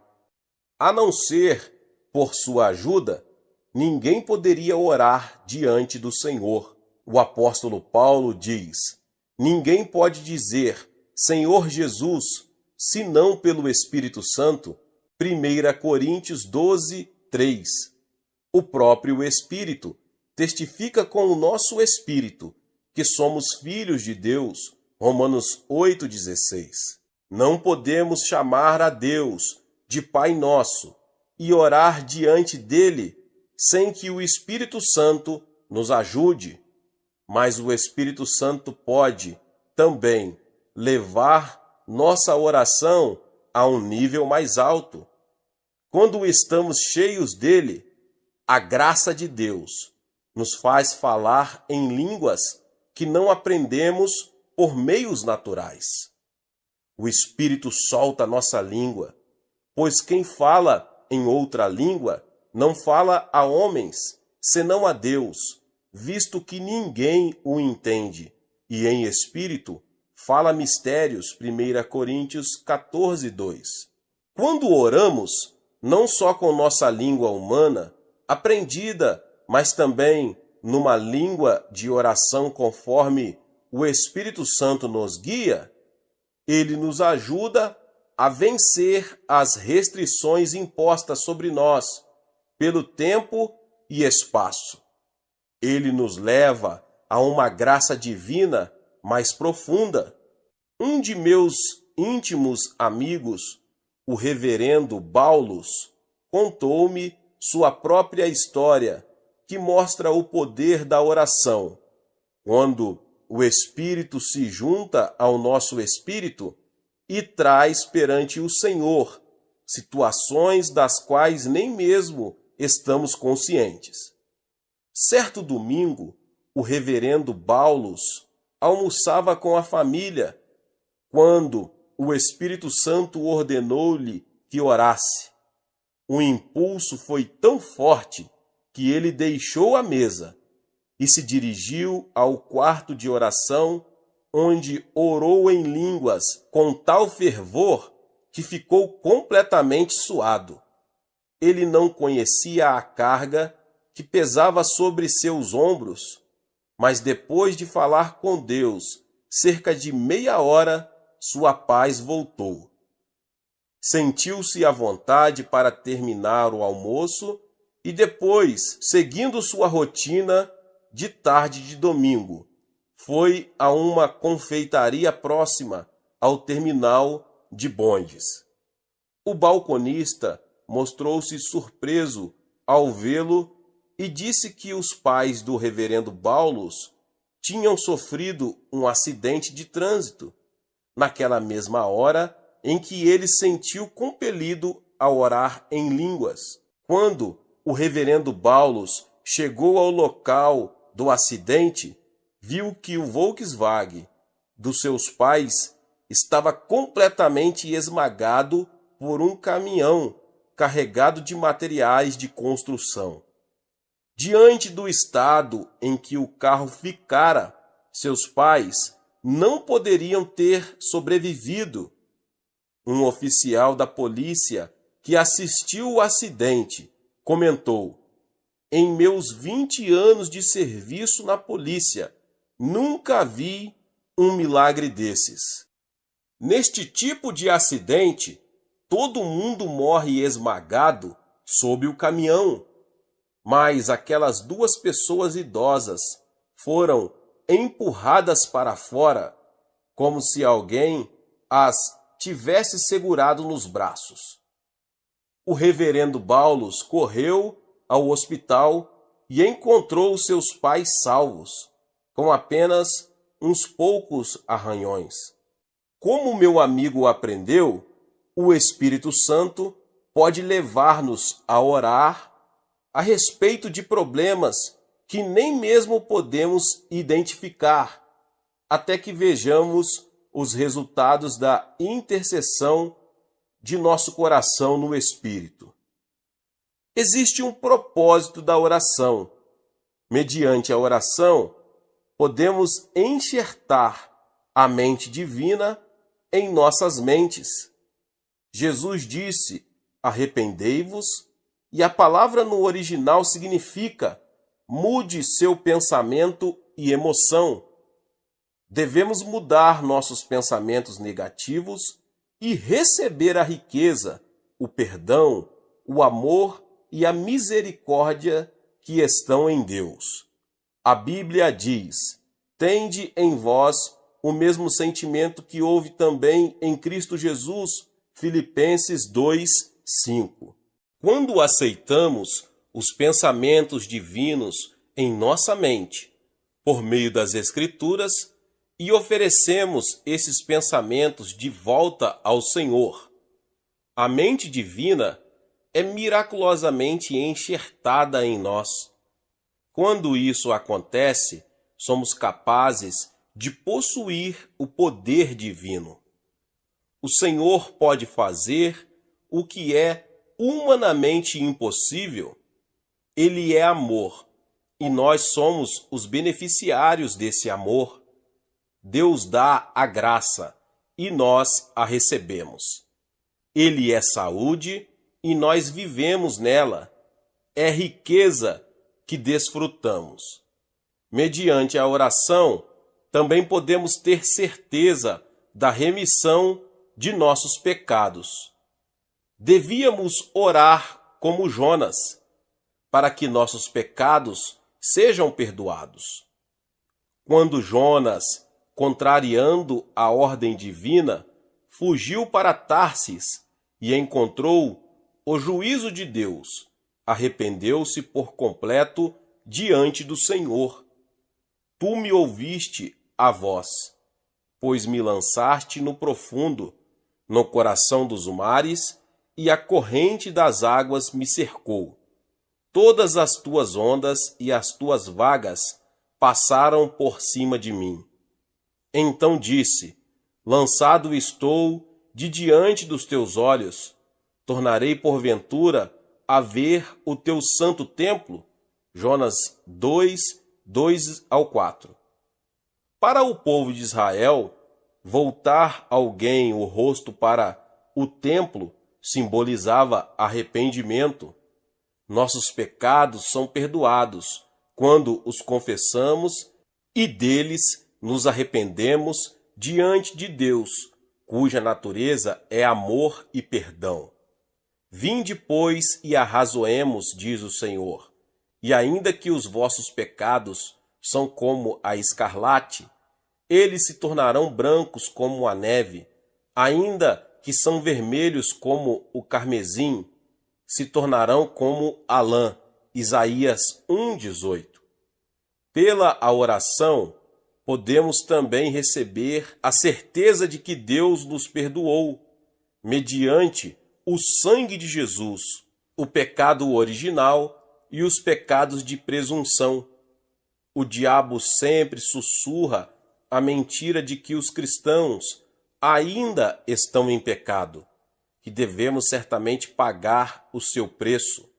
[SPEAKER 1] A não ser por sua ajuda, ninguém poderia orar diante do Senhor. O apóstolo Paulo diz: ninguém pode dizer Senhor Jesus, senão pelo Espírito Santo. 1 Coríntios 12, 3. O próprio Espírito testifica com o nosso espírito que somos filhos de Deus. Romanos 8,16. Não podemos chamar a Deus de Pai Nosso e orar diante dele sem que o Espírito Santo nos ajude. Mas o Espírito Santo pode também levar nossa oração a um nível mais alto. Quando estamos cheios dele, a graça de Deus nos faz falar em línguas que não aprendemos por meios naturais. O Espírito solta nossa língua, pois quem fala em outra língua não fala a homens, senão a Deus, visto que ninguém o entende, e em espírito fala mistérios. 1 Coríntios 14, 2. Quando oramos, não só com nossa língua humana, aprendida, mas também numa língua de oração conforme o Espírito Santo nos guia, ele nos ajuda a vencer as restrições impostas sobre nós pelo tempo e espaço. Ele nos leva a uma graça divina mais profunda. Um de meus íntimos amigos, o reverendo Baulos, contou-me sua própria história, que mostra o poder da oração. Quando o Espírito se junta ao nosso espírito e traz perante o Senhor situações das quais nem mesmo estamos conscientes. Certo domingo, o reverendo Baulos almoçava com a família, quando o Espírito Santo ordenou-lhe que orasse. O impulso foi tão forte que ele deixou a mesa e se dirigiu ao quarto de oração, onde orou em línguas com tal fervor que ficou completamente suado. Ele não conhecia a carga que pesava sobre seus ombros, mas depois de falar com Deus cerca de meia hora, sua paz voltou. Sentiu-se à vontade para terminar o almoço e depois, seguindo sua rotina de tarde de domingo, foi a uma confeitaria próxima ao terminal de bondes. O balconista mostrou-se surpreso ao vê-lo e disse que os pais do reverendo Baulos tinham sofrido um acidente de trânsito naquela mesma hora em que ele sentiu compelido a orar em línguas. Quando o reverendo Baulos chegou ao local do acidente, viu que o Volkswagen dos seus pais estava completamente esmagado por um caminhão carregado de materiais de construção. Diante do estado em que o carro ficara, seus pais não poderiam ter sobrevivido. Um oficial da polícia que assistiu o acidente comentou: em meus 20 anos de serviço na polícia, nunca vi um milagre desses. Neste tipo de acidente, todo mundo morre esmagado sob o caminhão, mas aquelas duas pessoas idosas foram empurradas para fora, como se alguém as tivesse segurado nos braços. O reverendo Baulos correu ao hospital e encontrou seus pais salvos, com apenas uns poucos arranhões. Como meu amigo aprendeu, o Espírito Santo pode levar-nos a orar a respeito de problemas que nem mesmo podemos identificar, até que vejamos os resultados da intercessão de nosso coração no Espírito. Existe um propósito da oração. Mediante a oração, podemos enxertar a mente divina em nossas mentes. Jesus disse: arrependei-vos E a palavra no original significa mude seu pensamento e emoção. Devemos mudar nossos pensamentos negativos e receber a riqueza, o perdão, o amor e a misericórdia que estão em Deus. A Bíblia diz: tende em vós o mesmo sentimento que houve também em Cristo Jesus, Filipenses 2:5. Quando aceitamos os pensamentos divinos em nossa mente, por meio das Escrituras, e oferecemos esses pensamentos de volta ao Senhor, a mente divina é miraculosamente enxertada em nós. Quando isso acontece, somos capazes de possuir o poder divino. O Senhor pode fazer o que é humanamente impossível. Ele é amor, e nós somos os beneficiários desse amor. Deus dá a graça, e nós a recebemos. Ele é saúde, e nós vivemos nela. É riqueza que desfrutamos. Mediante a oração, também podemos ter certeza da remissão de nossos pecados. Devíamos orar como Jonas, para que nossos pecados sejam perdoados. Quando Jonas, contrariando a ordem divina, fugiu para Tarsis e encontrou o juízo de Deus, arrependeu-se por completo diante do Senhor. Tu me ouviste a voz, pois me lançaste no profundo, no coração dos mares, e a corrente das águas me cercou. Todas as tuas ondas e as tuas vagas passaram por cima de mim. Então disse: lançado estou de diante dos teus olhos, tornarei porventura a ver o teu santo templo. Jonas 2:2-4. Para o povo de Israel, voltar alguém o rosto para o templo simbolizava arrependimento. Nossos pecados são perdoados quando os confessamos e deles nos arrependemos diante de Deus, cuja natureza é amor e perdão. Vinde, pois, e arrazoemos, diz o Senhor, e ainda que os vossos pecados são como a escarlate, eles se tornarão brancos como a neve, ainda que são vermelhos como o carmesim, se tornarão como a lã. Isaías 1:18. Pela a oração, podemos também receber a certeza de que Deus nos perdoou, mediante o sangue de Jesus, o pecado original e os pecados de presunção. O diabo sempre sussurra a mentira de que os cristãos ainda estão em pecado, que devemos certamente pagar o seu preço.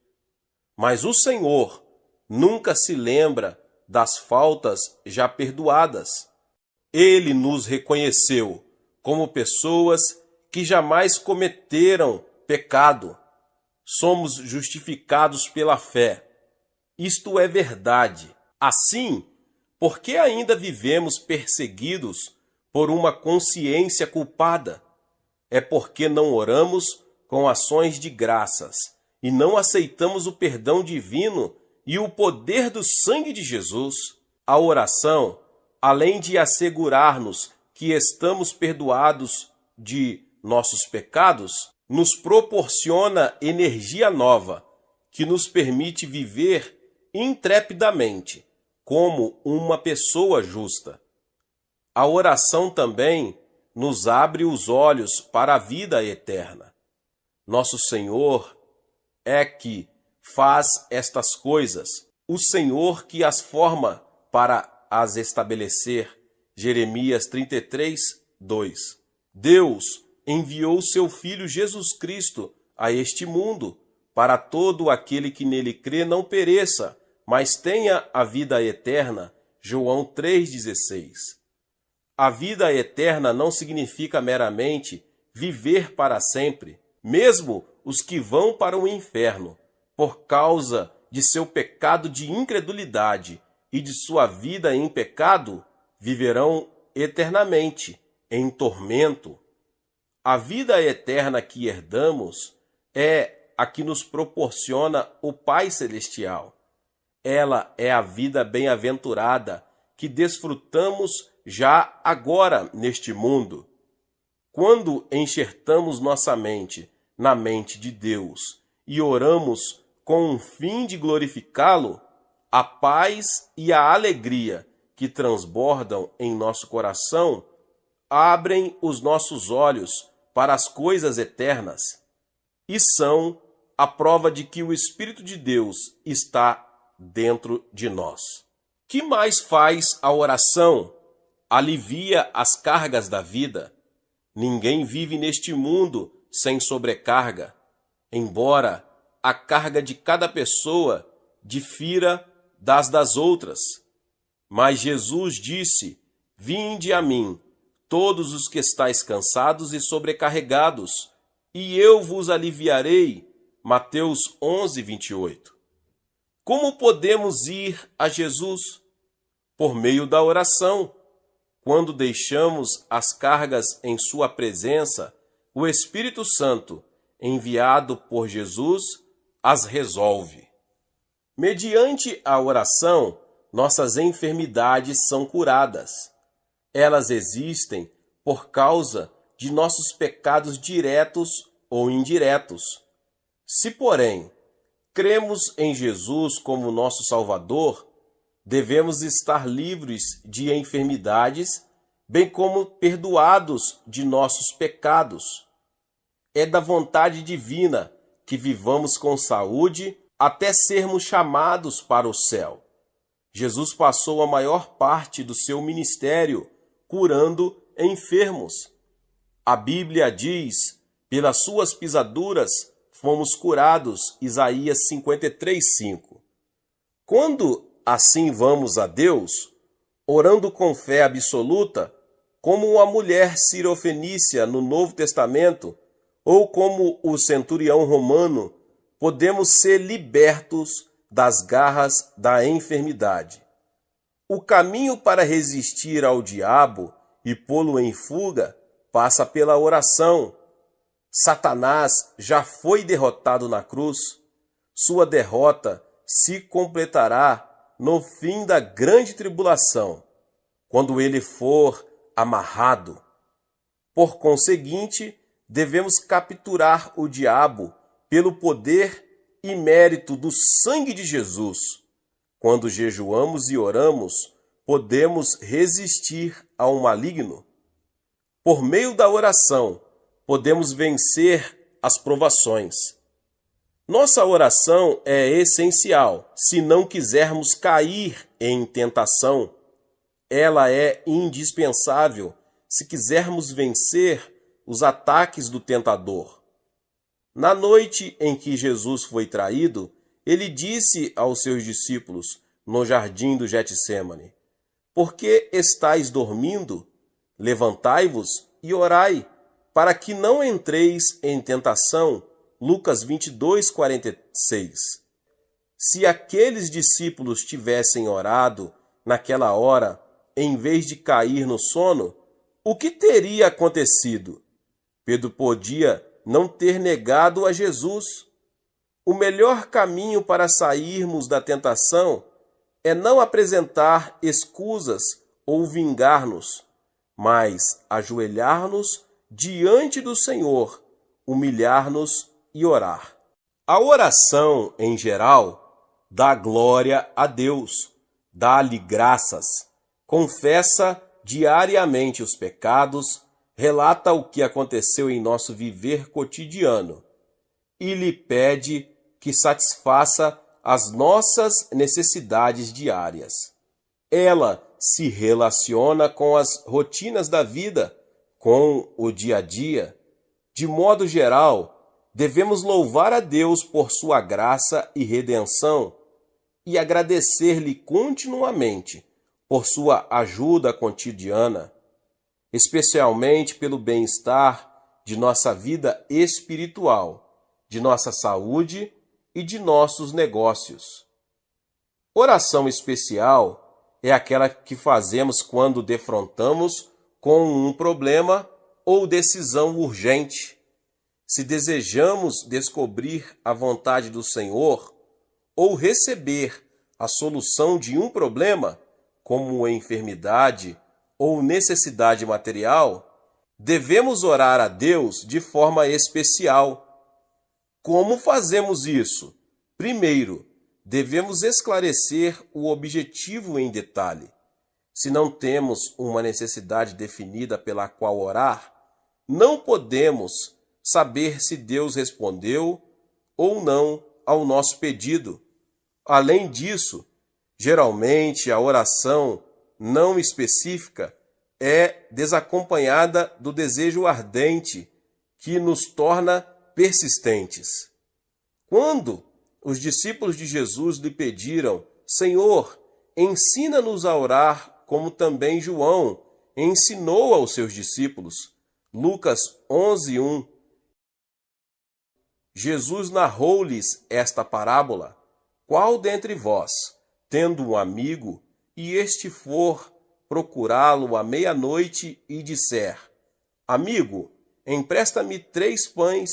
[SPEAKER 1] Mas o Senhor nunca se lembra das faltas já perdoadas. Ele nos reconheceu como pessoas que jamais cometeram pecado. Somos justificados pela fé. Isto é verdade. Assim, por que ainda vivemos perseguidos por uma consciência culpada? É porque não oramos com ações de graças e não aceitamos o perdão divino e o poder do sangue de Jesus. A oração, além de assegurar-nos que estamos perdoados de nossos pecados, nos proporciona energia nova, que nos permite viver intrepidamente, como uma pessoa justa. A oração também nos abre os olhos para a vida eterna. Nosso Senhor é que faz estas coisas, o Senhor que as forma para as estabelecer. Jeremias 33:2. Deus enviou seu Filho Jesus Cristo a este mundo, para todo aquele que nele crê não pereça, mas tenha a vida eterna. João 3,16. A vida eterna não significa meramente viver para sempre. Mesmo os que vão para o inferno por causa de seu pecado de incredulidade e de sua vida em pecado, viverão eternamente em tormento. A vida eterna que herdamos é a que nos proporciona o Pai Celestial. Ela é a vida bem-aventurada que desfrutamos já agora neste mundo. Quando enxertamos nossa mente na mente de Deus e oramos com o fim de glorificá-lo, a paz e a alegria que transbordam em nosso coração abrem os nossos olhos para as coisas eternas e são a prova de que o Espírito de Deus está dentro de nós. Que mais faz a oração? Alivia as cargas da vida. Ninguém vive neste mundo sem sobrecarga, embora a carga de cada pessoa difira das outras. Mas Jesus disse: "Vinde a mim, todos os que estáis cansados e sobrecarregados, e eu vos aliviarei." Mateus 11, 28. Como podemos ir a Jesus? Por meio da oração. Quando deixamos as cargas em sua presença, o Espírito Santo, enviado por Jesus, as resolve. Mediante a oração, nossas enfermidades são curadas. Elas existem por causa de nossos pecados diretos ou indiretos. Se, porém, cremos em Jesus como nosso Salvador, devemos estar livres de enfermidades, bem como perdoados de nossos pecados. É da vontade divina que vivamos com saúde até sermos chamados para o céu. Jesus passou a maior parte do seu ministério curando enfermos. A Bíblia diz: "Pelas suas pisaduras fomos curados." Isaías 53:5. Quando assim vamos a Deus, orando com fé absoluta, como a mulher sirofenícia no Novo Testamento, ou como o centurião romano, podemos ser libertos das garras da enfermidade. O caminho para resistir ao diabo e pô-lo em fuga passa pela oração. Satanás já foi derrotado na cruz. Sua derrota se completará no fim da grande tribulação, quando ele for amarrado. Por conseguinte, devemos capturar o diabo pelo poder e mérito do sangue de Jesus. Quando jejuamos e oramos, podemos resistir ao maligno. Por meio da oração, podemos vencer as provações. Nossa oração é essencial se não quisermos cair em tentação. Ela é indispensável se quisermos vencer os ataques do tentador. Na noite em que Jesus foi traído, ele disse aos seus discípulos no jardim do Getsêmani: "Por que estáis dormindo? Levantai-vos e orai, para que não entreis em tentação." Lucas 22:46. Se aqueles discípulos tivessem orado naquela hora, em vez de cair no sono, o que teria acontecido? Pedro podia não ter negado a Jesus. O melhor caminho para sairmos da tentação é não apresentar escusas ou vingar-nos, mas ajoelhar-nos diante do Senhor, humilhar-nos e orar. A oração, em geral, dá glória a Deus, dá-lhe graças, confessa diariamente os pecados, relata o que aconteceu em nosso viver cotidiano e lhe pede que satisfaça as nossas necessidades diárias. Ela se relaciona com as rotinas da vida, com o dia a dia. De modo geral, devemos louvar a Deus por sua graça e redenção e agradecer-lhe continuamente por sua ajuda cotidiana, especialmente pelo bem-estar de nossa vida espiritual, de nossa saúde e de nossos negócios. Oração especial é aquela que fazemos quando defrontamos com um problema ou decisão urgente. Se desejamos descobrir a vontade do Senhor ou receber a solução de um problema, como enfermidade ou necessidade material, devemos orar a Deus de forma especial. Como fazemos isso? Primeiro, devemos esclarecer o objetivo em detalhe. Se não temos uma necessidade definida pela qual orar, não podemos saber se Deus respondeu ou não ao nosso pedido. Além disso, geralmente a oração não específica é desacompanhada do desejo ardente que nos torna persistentes. Quando os discípulos de Jesus lhe pediram: Senhor, ensina-nos a orar, como também João ensinou aos seus discípulos. Lucas 11:1. Jesus narrou-lhes esta parábola: Qual dentre vós, tendo um amigo, e este for procurá-lo à meia-noite e disser: Amigo, empresta-me 3 pães,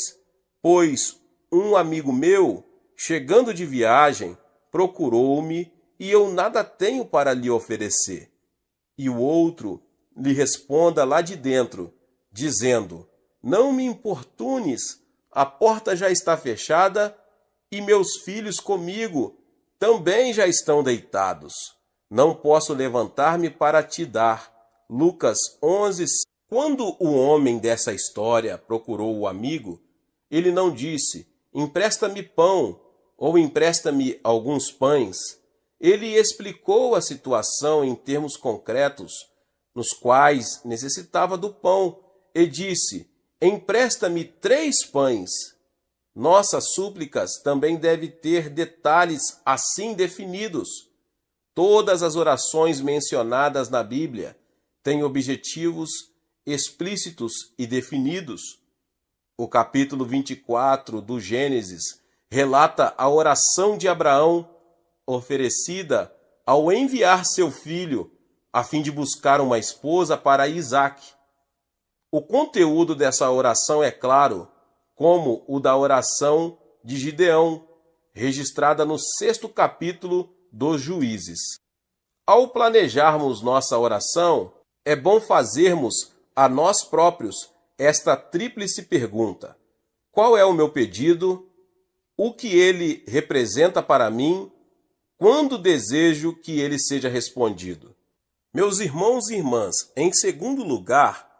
[SPEAKER 1] pois um amigo meu, chegando de viagem, procurou-me e eu nada tenho para lhe oferecer. E o outro lhe responda lá de dentro, dizendo: Não me importunes, a porta já está fechada e meus filhos comigo também já estão deitados. Não posso levantar-me para te dar. Lucas 11. Quando o homem dessa história procurou o amigo, ele não disse: empresta-me pão ou empresta-me alguns pães. Ele explicou a situação em termos concretos, nos quais necessitava do pão, e disse: empresta-me 3 pães. Nossas súplicas também devem ter detalhes assim definidos. Todas as orações mencionadas na Bíblia têm objetivos explícitos e definidos. O capítulo 24 do Gênesis relata a oração de Abraão, oferecida ao enviar seu filho a fim de buscar uma esposa para Isaque. O conteúdo dessa oração é claro, como o da oração de Gideão, registrada no 6º capítulo dos Juízes. Ao planejarmos nossa oração, é bom fazermos a nós próprios esta tríplice pergunta: qual é o meu pedido? O que ele representa para mim? Quando desejo que ele seja respondido? Meus irmãos e irmãs, em segundo lugar,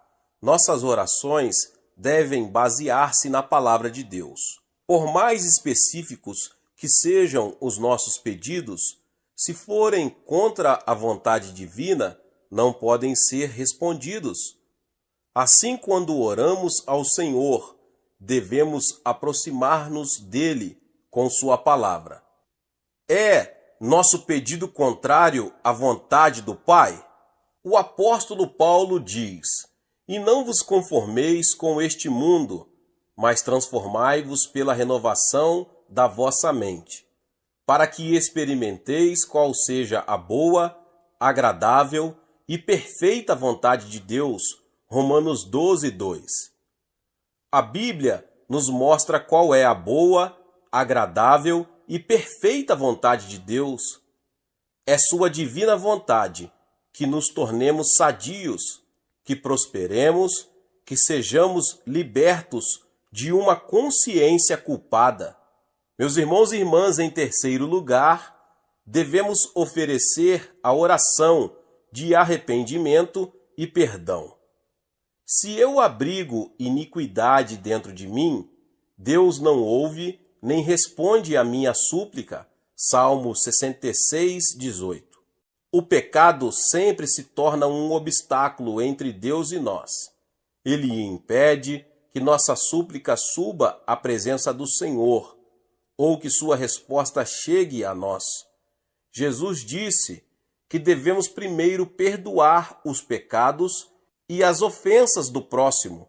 [SPEAKER 1] nossas orações devem basear-se na palavra de Deus. Por mais específicos que sejam os nossos pedidos, se forem contra a vontade divina, não podem ser respondidos. Assim, quando oramos ao Senhor, devemos aproximar-nos dele com sua palavra. É nosso pedido contrário à vontade do Pai? O apóstolo Paulo diz: E não vos conformeis com este mundo, mas transformai-vos pela renovação da vossa mente, para que experimenteis qual seja a boa, agradável e perfeita vontade de Deus. Romanos 12:2. A Bíblia nos mostra qual é a boa, agradável e perfeita vontade de Deus. É sua divina vontade que nos tornemos sadios, que prosperemos, que sejamos libertos de uma consciência culpada. Meus irmãos e irmãs, em terceiro lugar, devemos oferecer a oração de arrependimento e perdão. Se eu abrigo iniquidade dentro de mim, Deus não ouve nem responde à minha súplica. Salmo 66:18. O pecado sempre se torna um obstáculo entre Deus e nós. Ele impede que nossa súplica suba à presença do Senhor, ou que sua resposta chegue a nós. Jesus disse que devemos primeiro perdoar os pecados e as ofensas do próximo,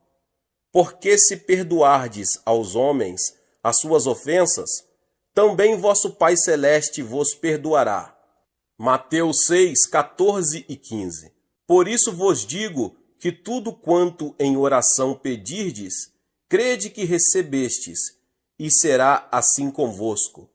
[SPEAKER 1] porque se perdoardes aos homens as suas ofensas, também vosso Pai Celeste vos perdoará. Mateus 6, 14 e 15. Por isso vos digo que tudo quanto em oração pedirdes, crede que recebestes, e será assim convosco.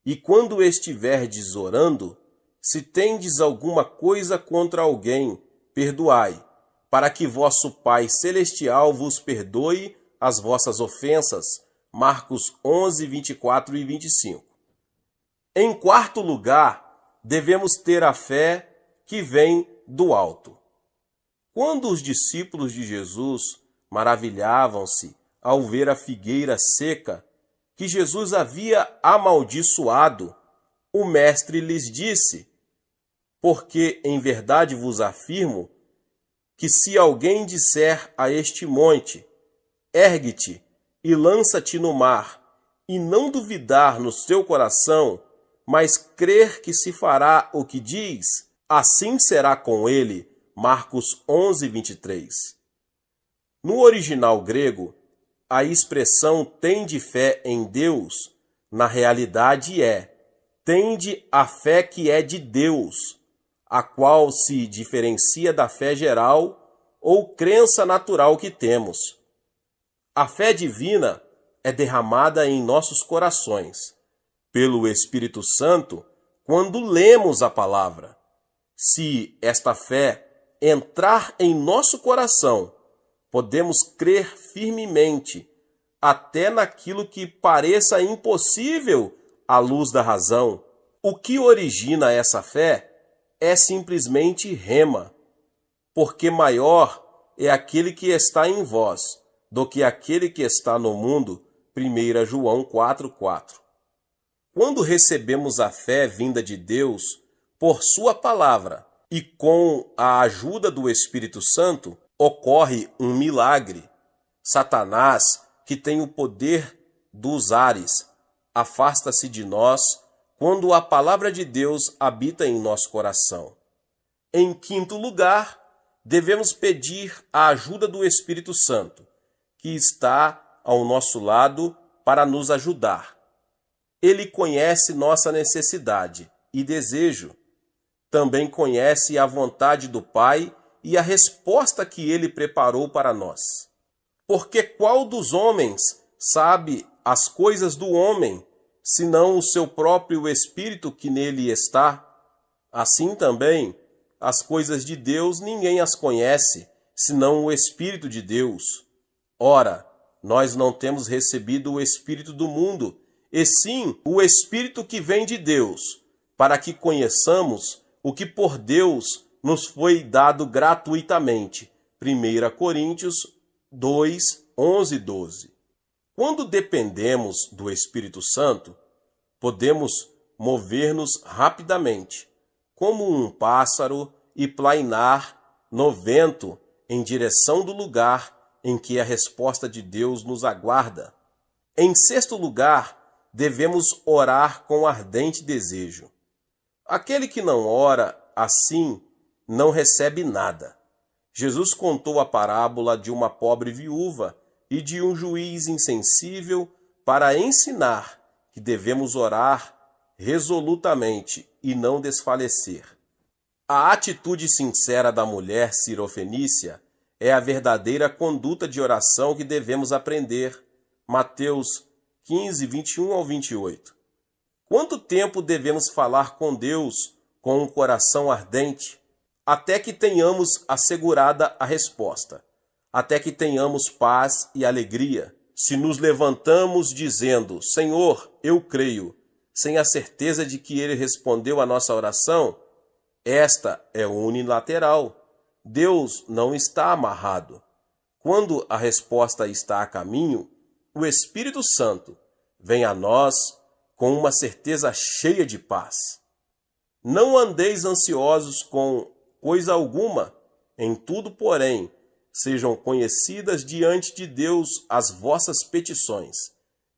[SPEAKER 1] E quando estiverdes orando, se tendes alguma coisa contra alguém, perdoai, para que vosso Pai Celestial vos perdoe as vossas ofensas. Marcos 11, 24 e 25. Em quarto lugar, devemos ter a fé que vem do alto. Quando os discípulos de Jesus maravilhavam-se ao ver a figueira seca que Jesus havia amaldiçoado, o mestre lhes disse: porque em verdade vos afirmo que se alguém disser a este monte, ergue-te e lança-te no mar, e não duvidar no seu coração, mas crer que se fará o que diz, assim será com ele. Marcos 11, 23. No original grego, a expressão tende fé em Deus, na realidade tende a fé que é de Deus, a qual se diferencia da fé geral ou crença natural que temos. A fé divina é derramada em nossos corações, pelo Espírito Santo, quando lemos a palavra. Se esta fé entrar em nosso coração, podemos crer firmemente, até naquilo que pareça impossível à luz da razão. O que origina essa fé é simplesmente rema, porque maior é aquele que está em vós do que aquele que está no mundo. 1 João 4,4. Quando recebemos a fé vinda de Deus por sua palavra e com a ajuda do Espírito Santo, ocorre um milagre. Satanás, que tem o poder dos ares, afasta-se de nós quando a palavra de Deus habita em nosso coração. Em quinto lugar, devemos pedir a ajuda do Espírito Santo, que está ao nosso lado para nos ajudar. Ele conhece nossa necessidade e desejo. Também conhece a vontade do Pai e a resposta que ele preparou para nós. Porque qual dos homens sabe as coisas do homem, senão o seu próprio espírito que nele está? Assim também, as coisas de Deus ninguém as conhece, senão o Espírito de Deus. Ora, nós não temos recebido o Espírito do mundo, e sim o Espírito que vem de Deus, para que conheçamos o que por Deus nos foi dado gratuitamente. 1 Coríntios 2, 11 e 12. Quando dependemos do Espírito Santo, podemos mover-nos rapidamente, como um pássaro, e plainar no vento em direção do lugar em que a resposta de Deus nos aguarda. Em sexto lugar, devemos orar com ardente desejo. Aquele que não ora assim não recebe nada. Jesus contou a parábola de uma pobre viúva e de um juiz insensível para ensinar que devemos orar resolutamente e não desfalecer. A atitude sincera da mulher sirofenícia é a verdadeira conduta de oração que devemos aprender. Mateus 15, 21 ao 28. Quanto tempo devemos falar com Deus com um coração ardente? Até que tenhamos assegurada a resposta, até que tenhamos paz e alegria. Se nos levantamos dizendo, Senhor, eu creio, sem a certeza de que Ele respondeu a nossa oração, esta é unilateral. Deus não está amarrado. Quando a resposta está a caminho, o Espírito Santo vem a nós com uma certeza cheia de paz. Não andeis ansiosos com coisa alguma, em tudo, porém, sejam conhecidas diante de Deus as vossas petições,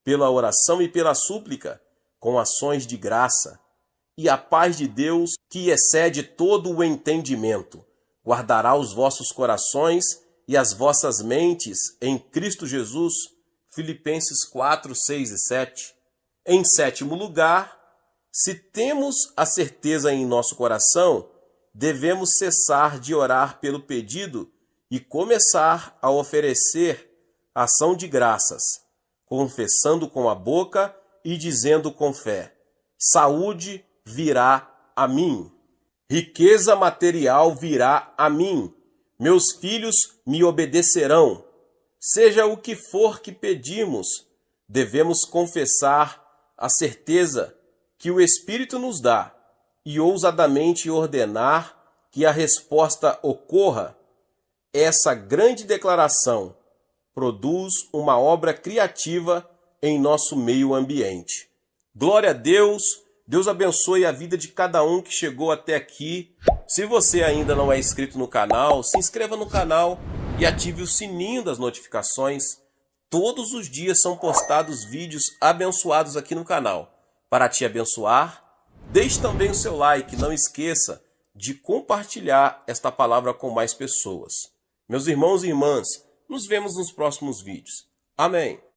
[SPEAKER 1] pela oração e pela súplica, com ações de graça. E a paz de Deus, que excede todo o entendimento, guardará os vossos corações e as vossas mentes em Cristo Jesus. Filipenses 4, 6 e 7. Em sétimo lugar, se temos a certeza em nosso coração, devemos cessar de orar pelo pedido e começar a oferecer ação de graças, confessando com a boca e dizendo com fé: saúde virá a mim, riqueza material virá a mim, meus filhos me obedecerão. Seja o que for que pedimos, devemos confessar a certeza que o Espírito nos dá e ousadamente ordenar que a resposta ocorra. Essa grande declaração produz uma obra criativa em nosso meio ambiente. Glória a Deus! Deus abençoe a vida de cada um que chegou até aqui. Se você ainda não é inscrito no canal, se inscreva no canal e ative o sininho das notificações. Todos os dias são postados vídeos abençoados aqui no canal. Para te abençoar, deixe também o seu like. Não esqueça de compartilhar esta palavra com mais pessoas. Meus irmãos e irmãs, nos vemos nos próximos vídeos. Amém.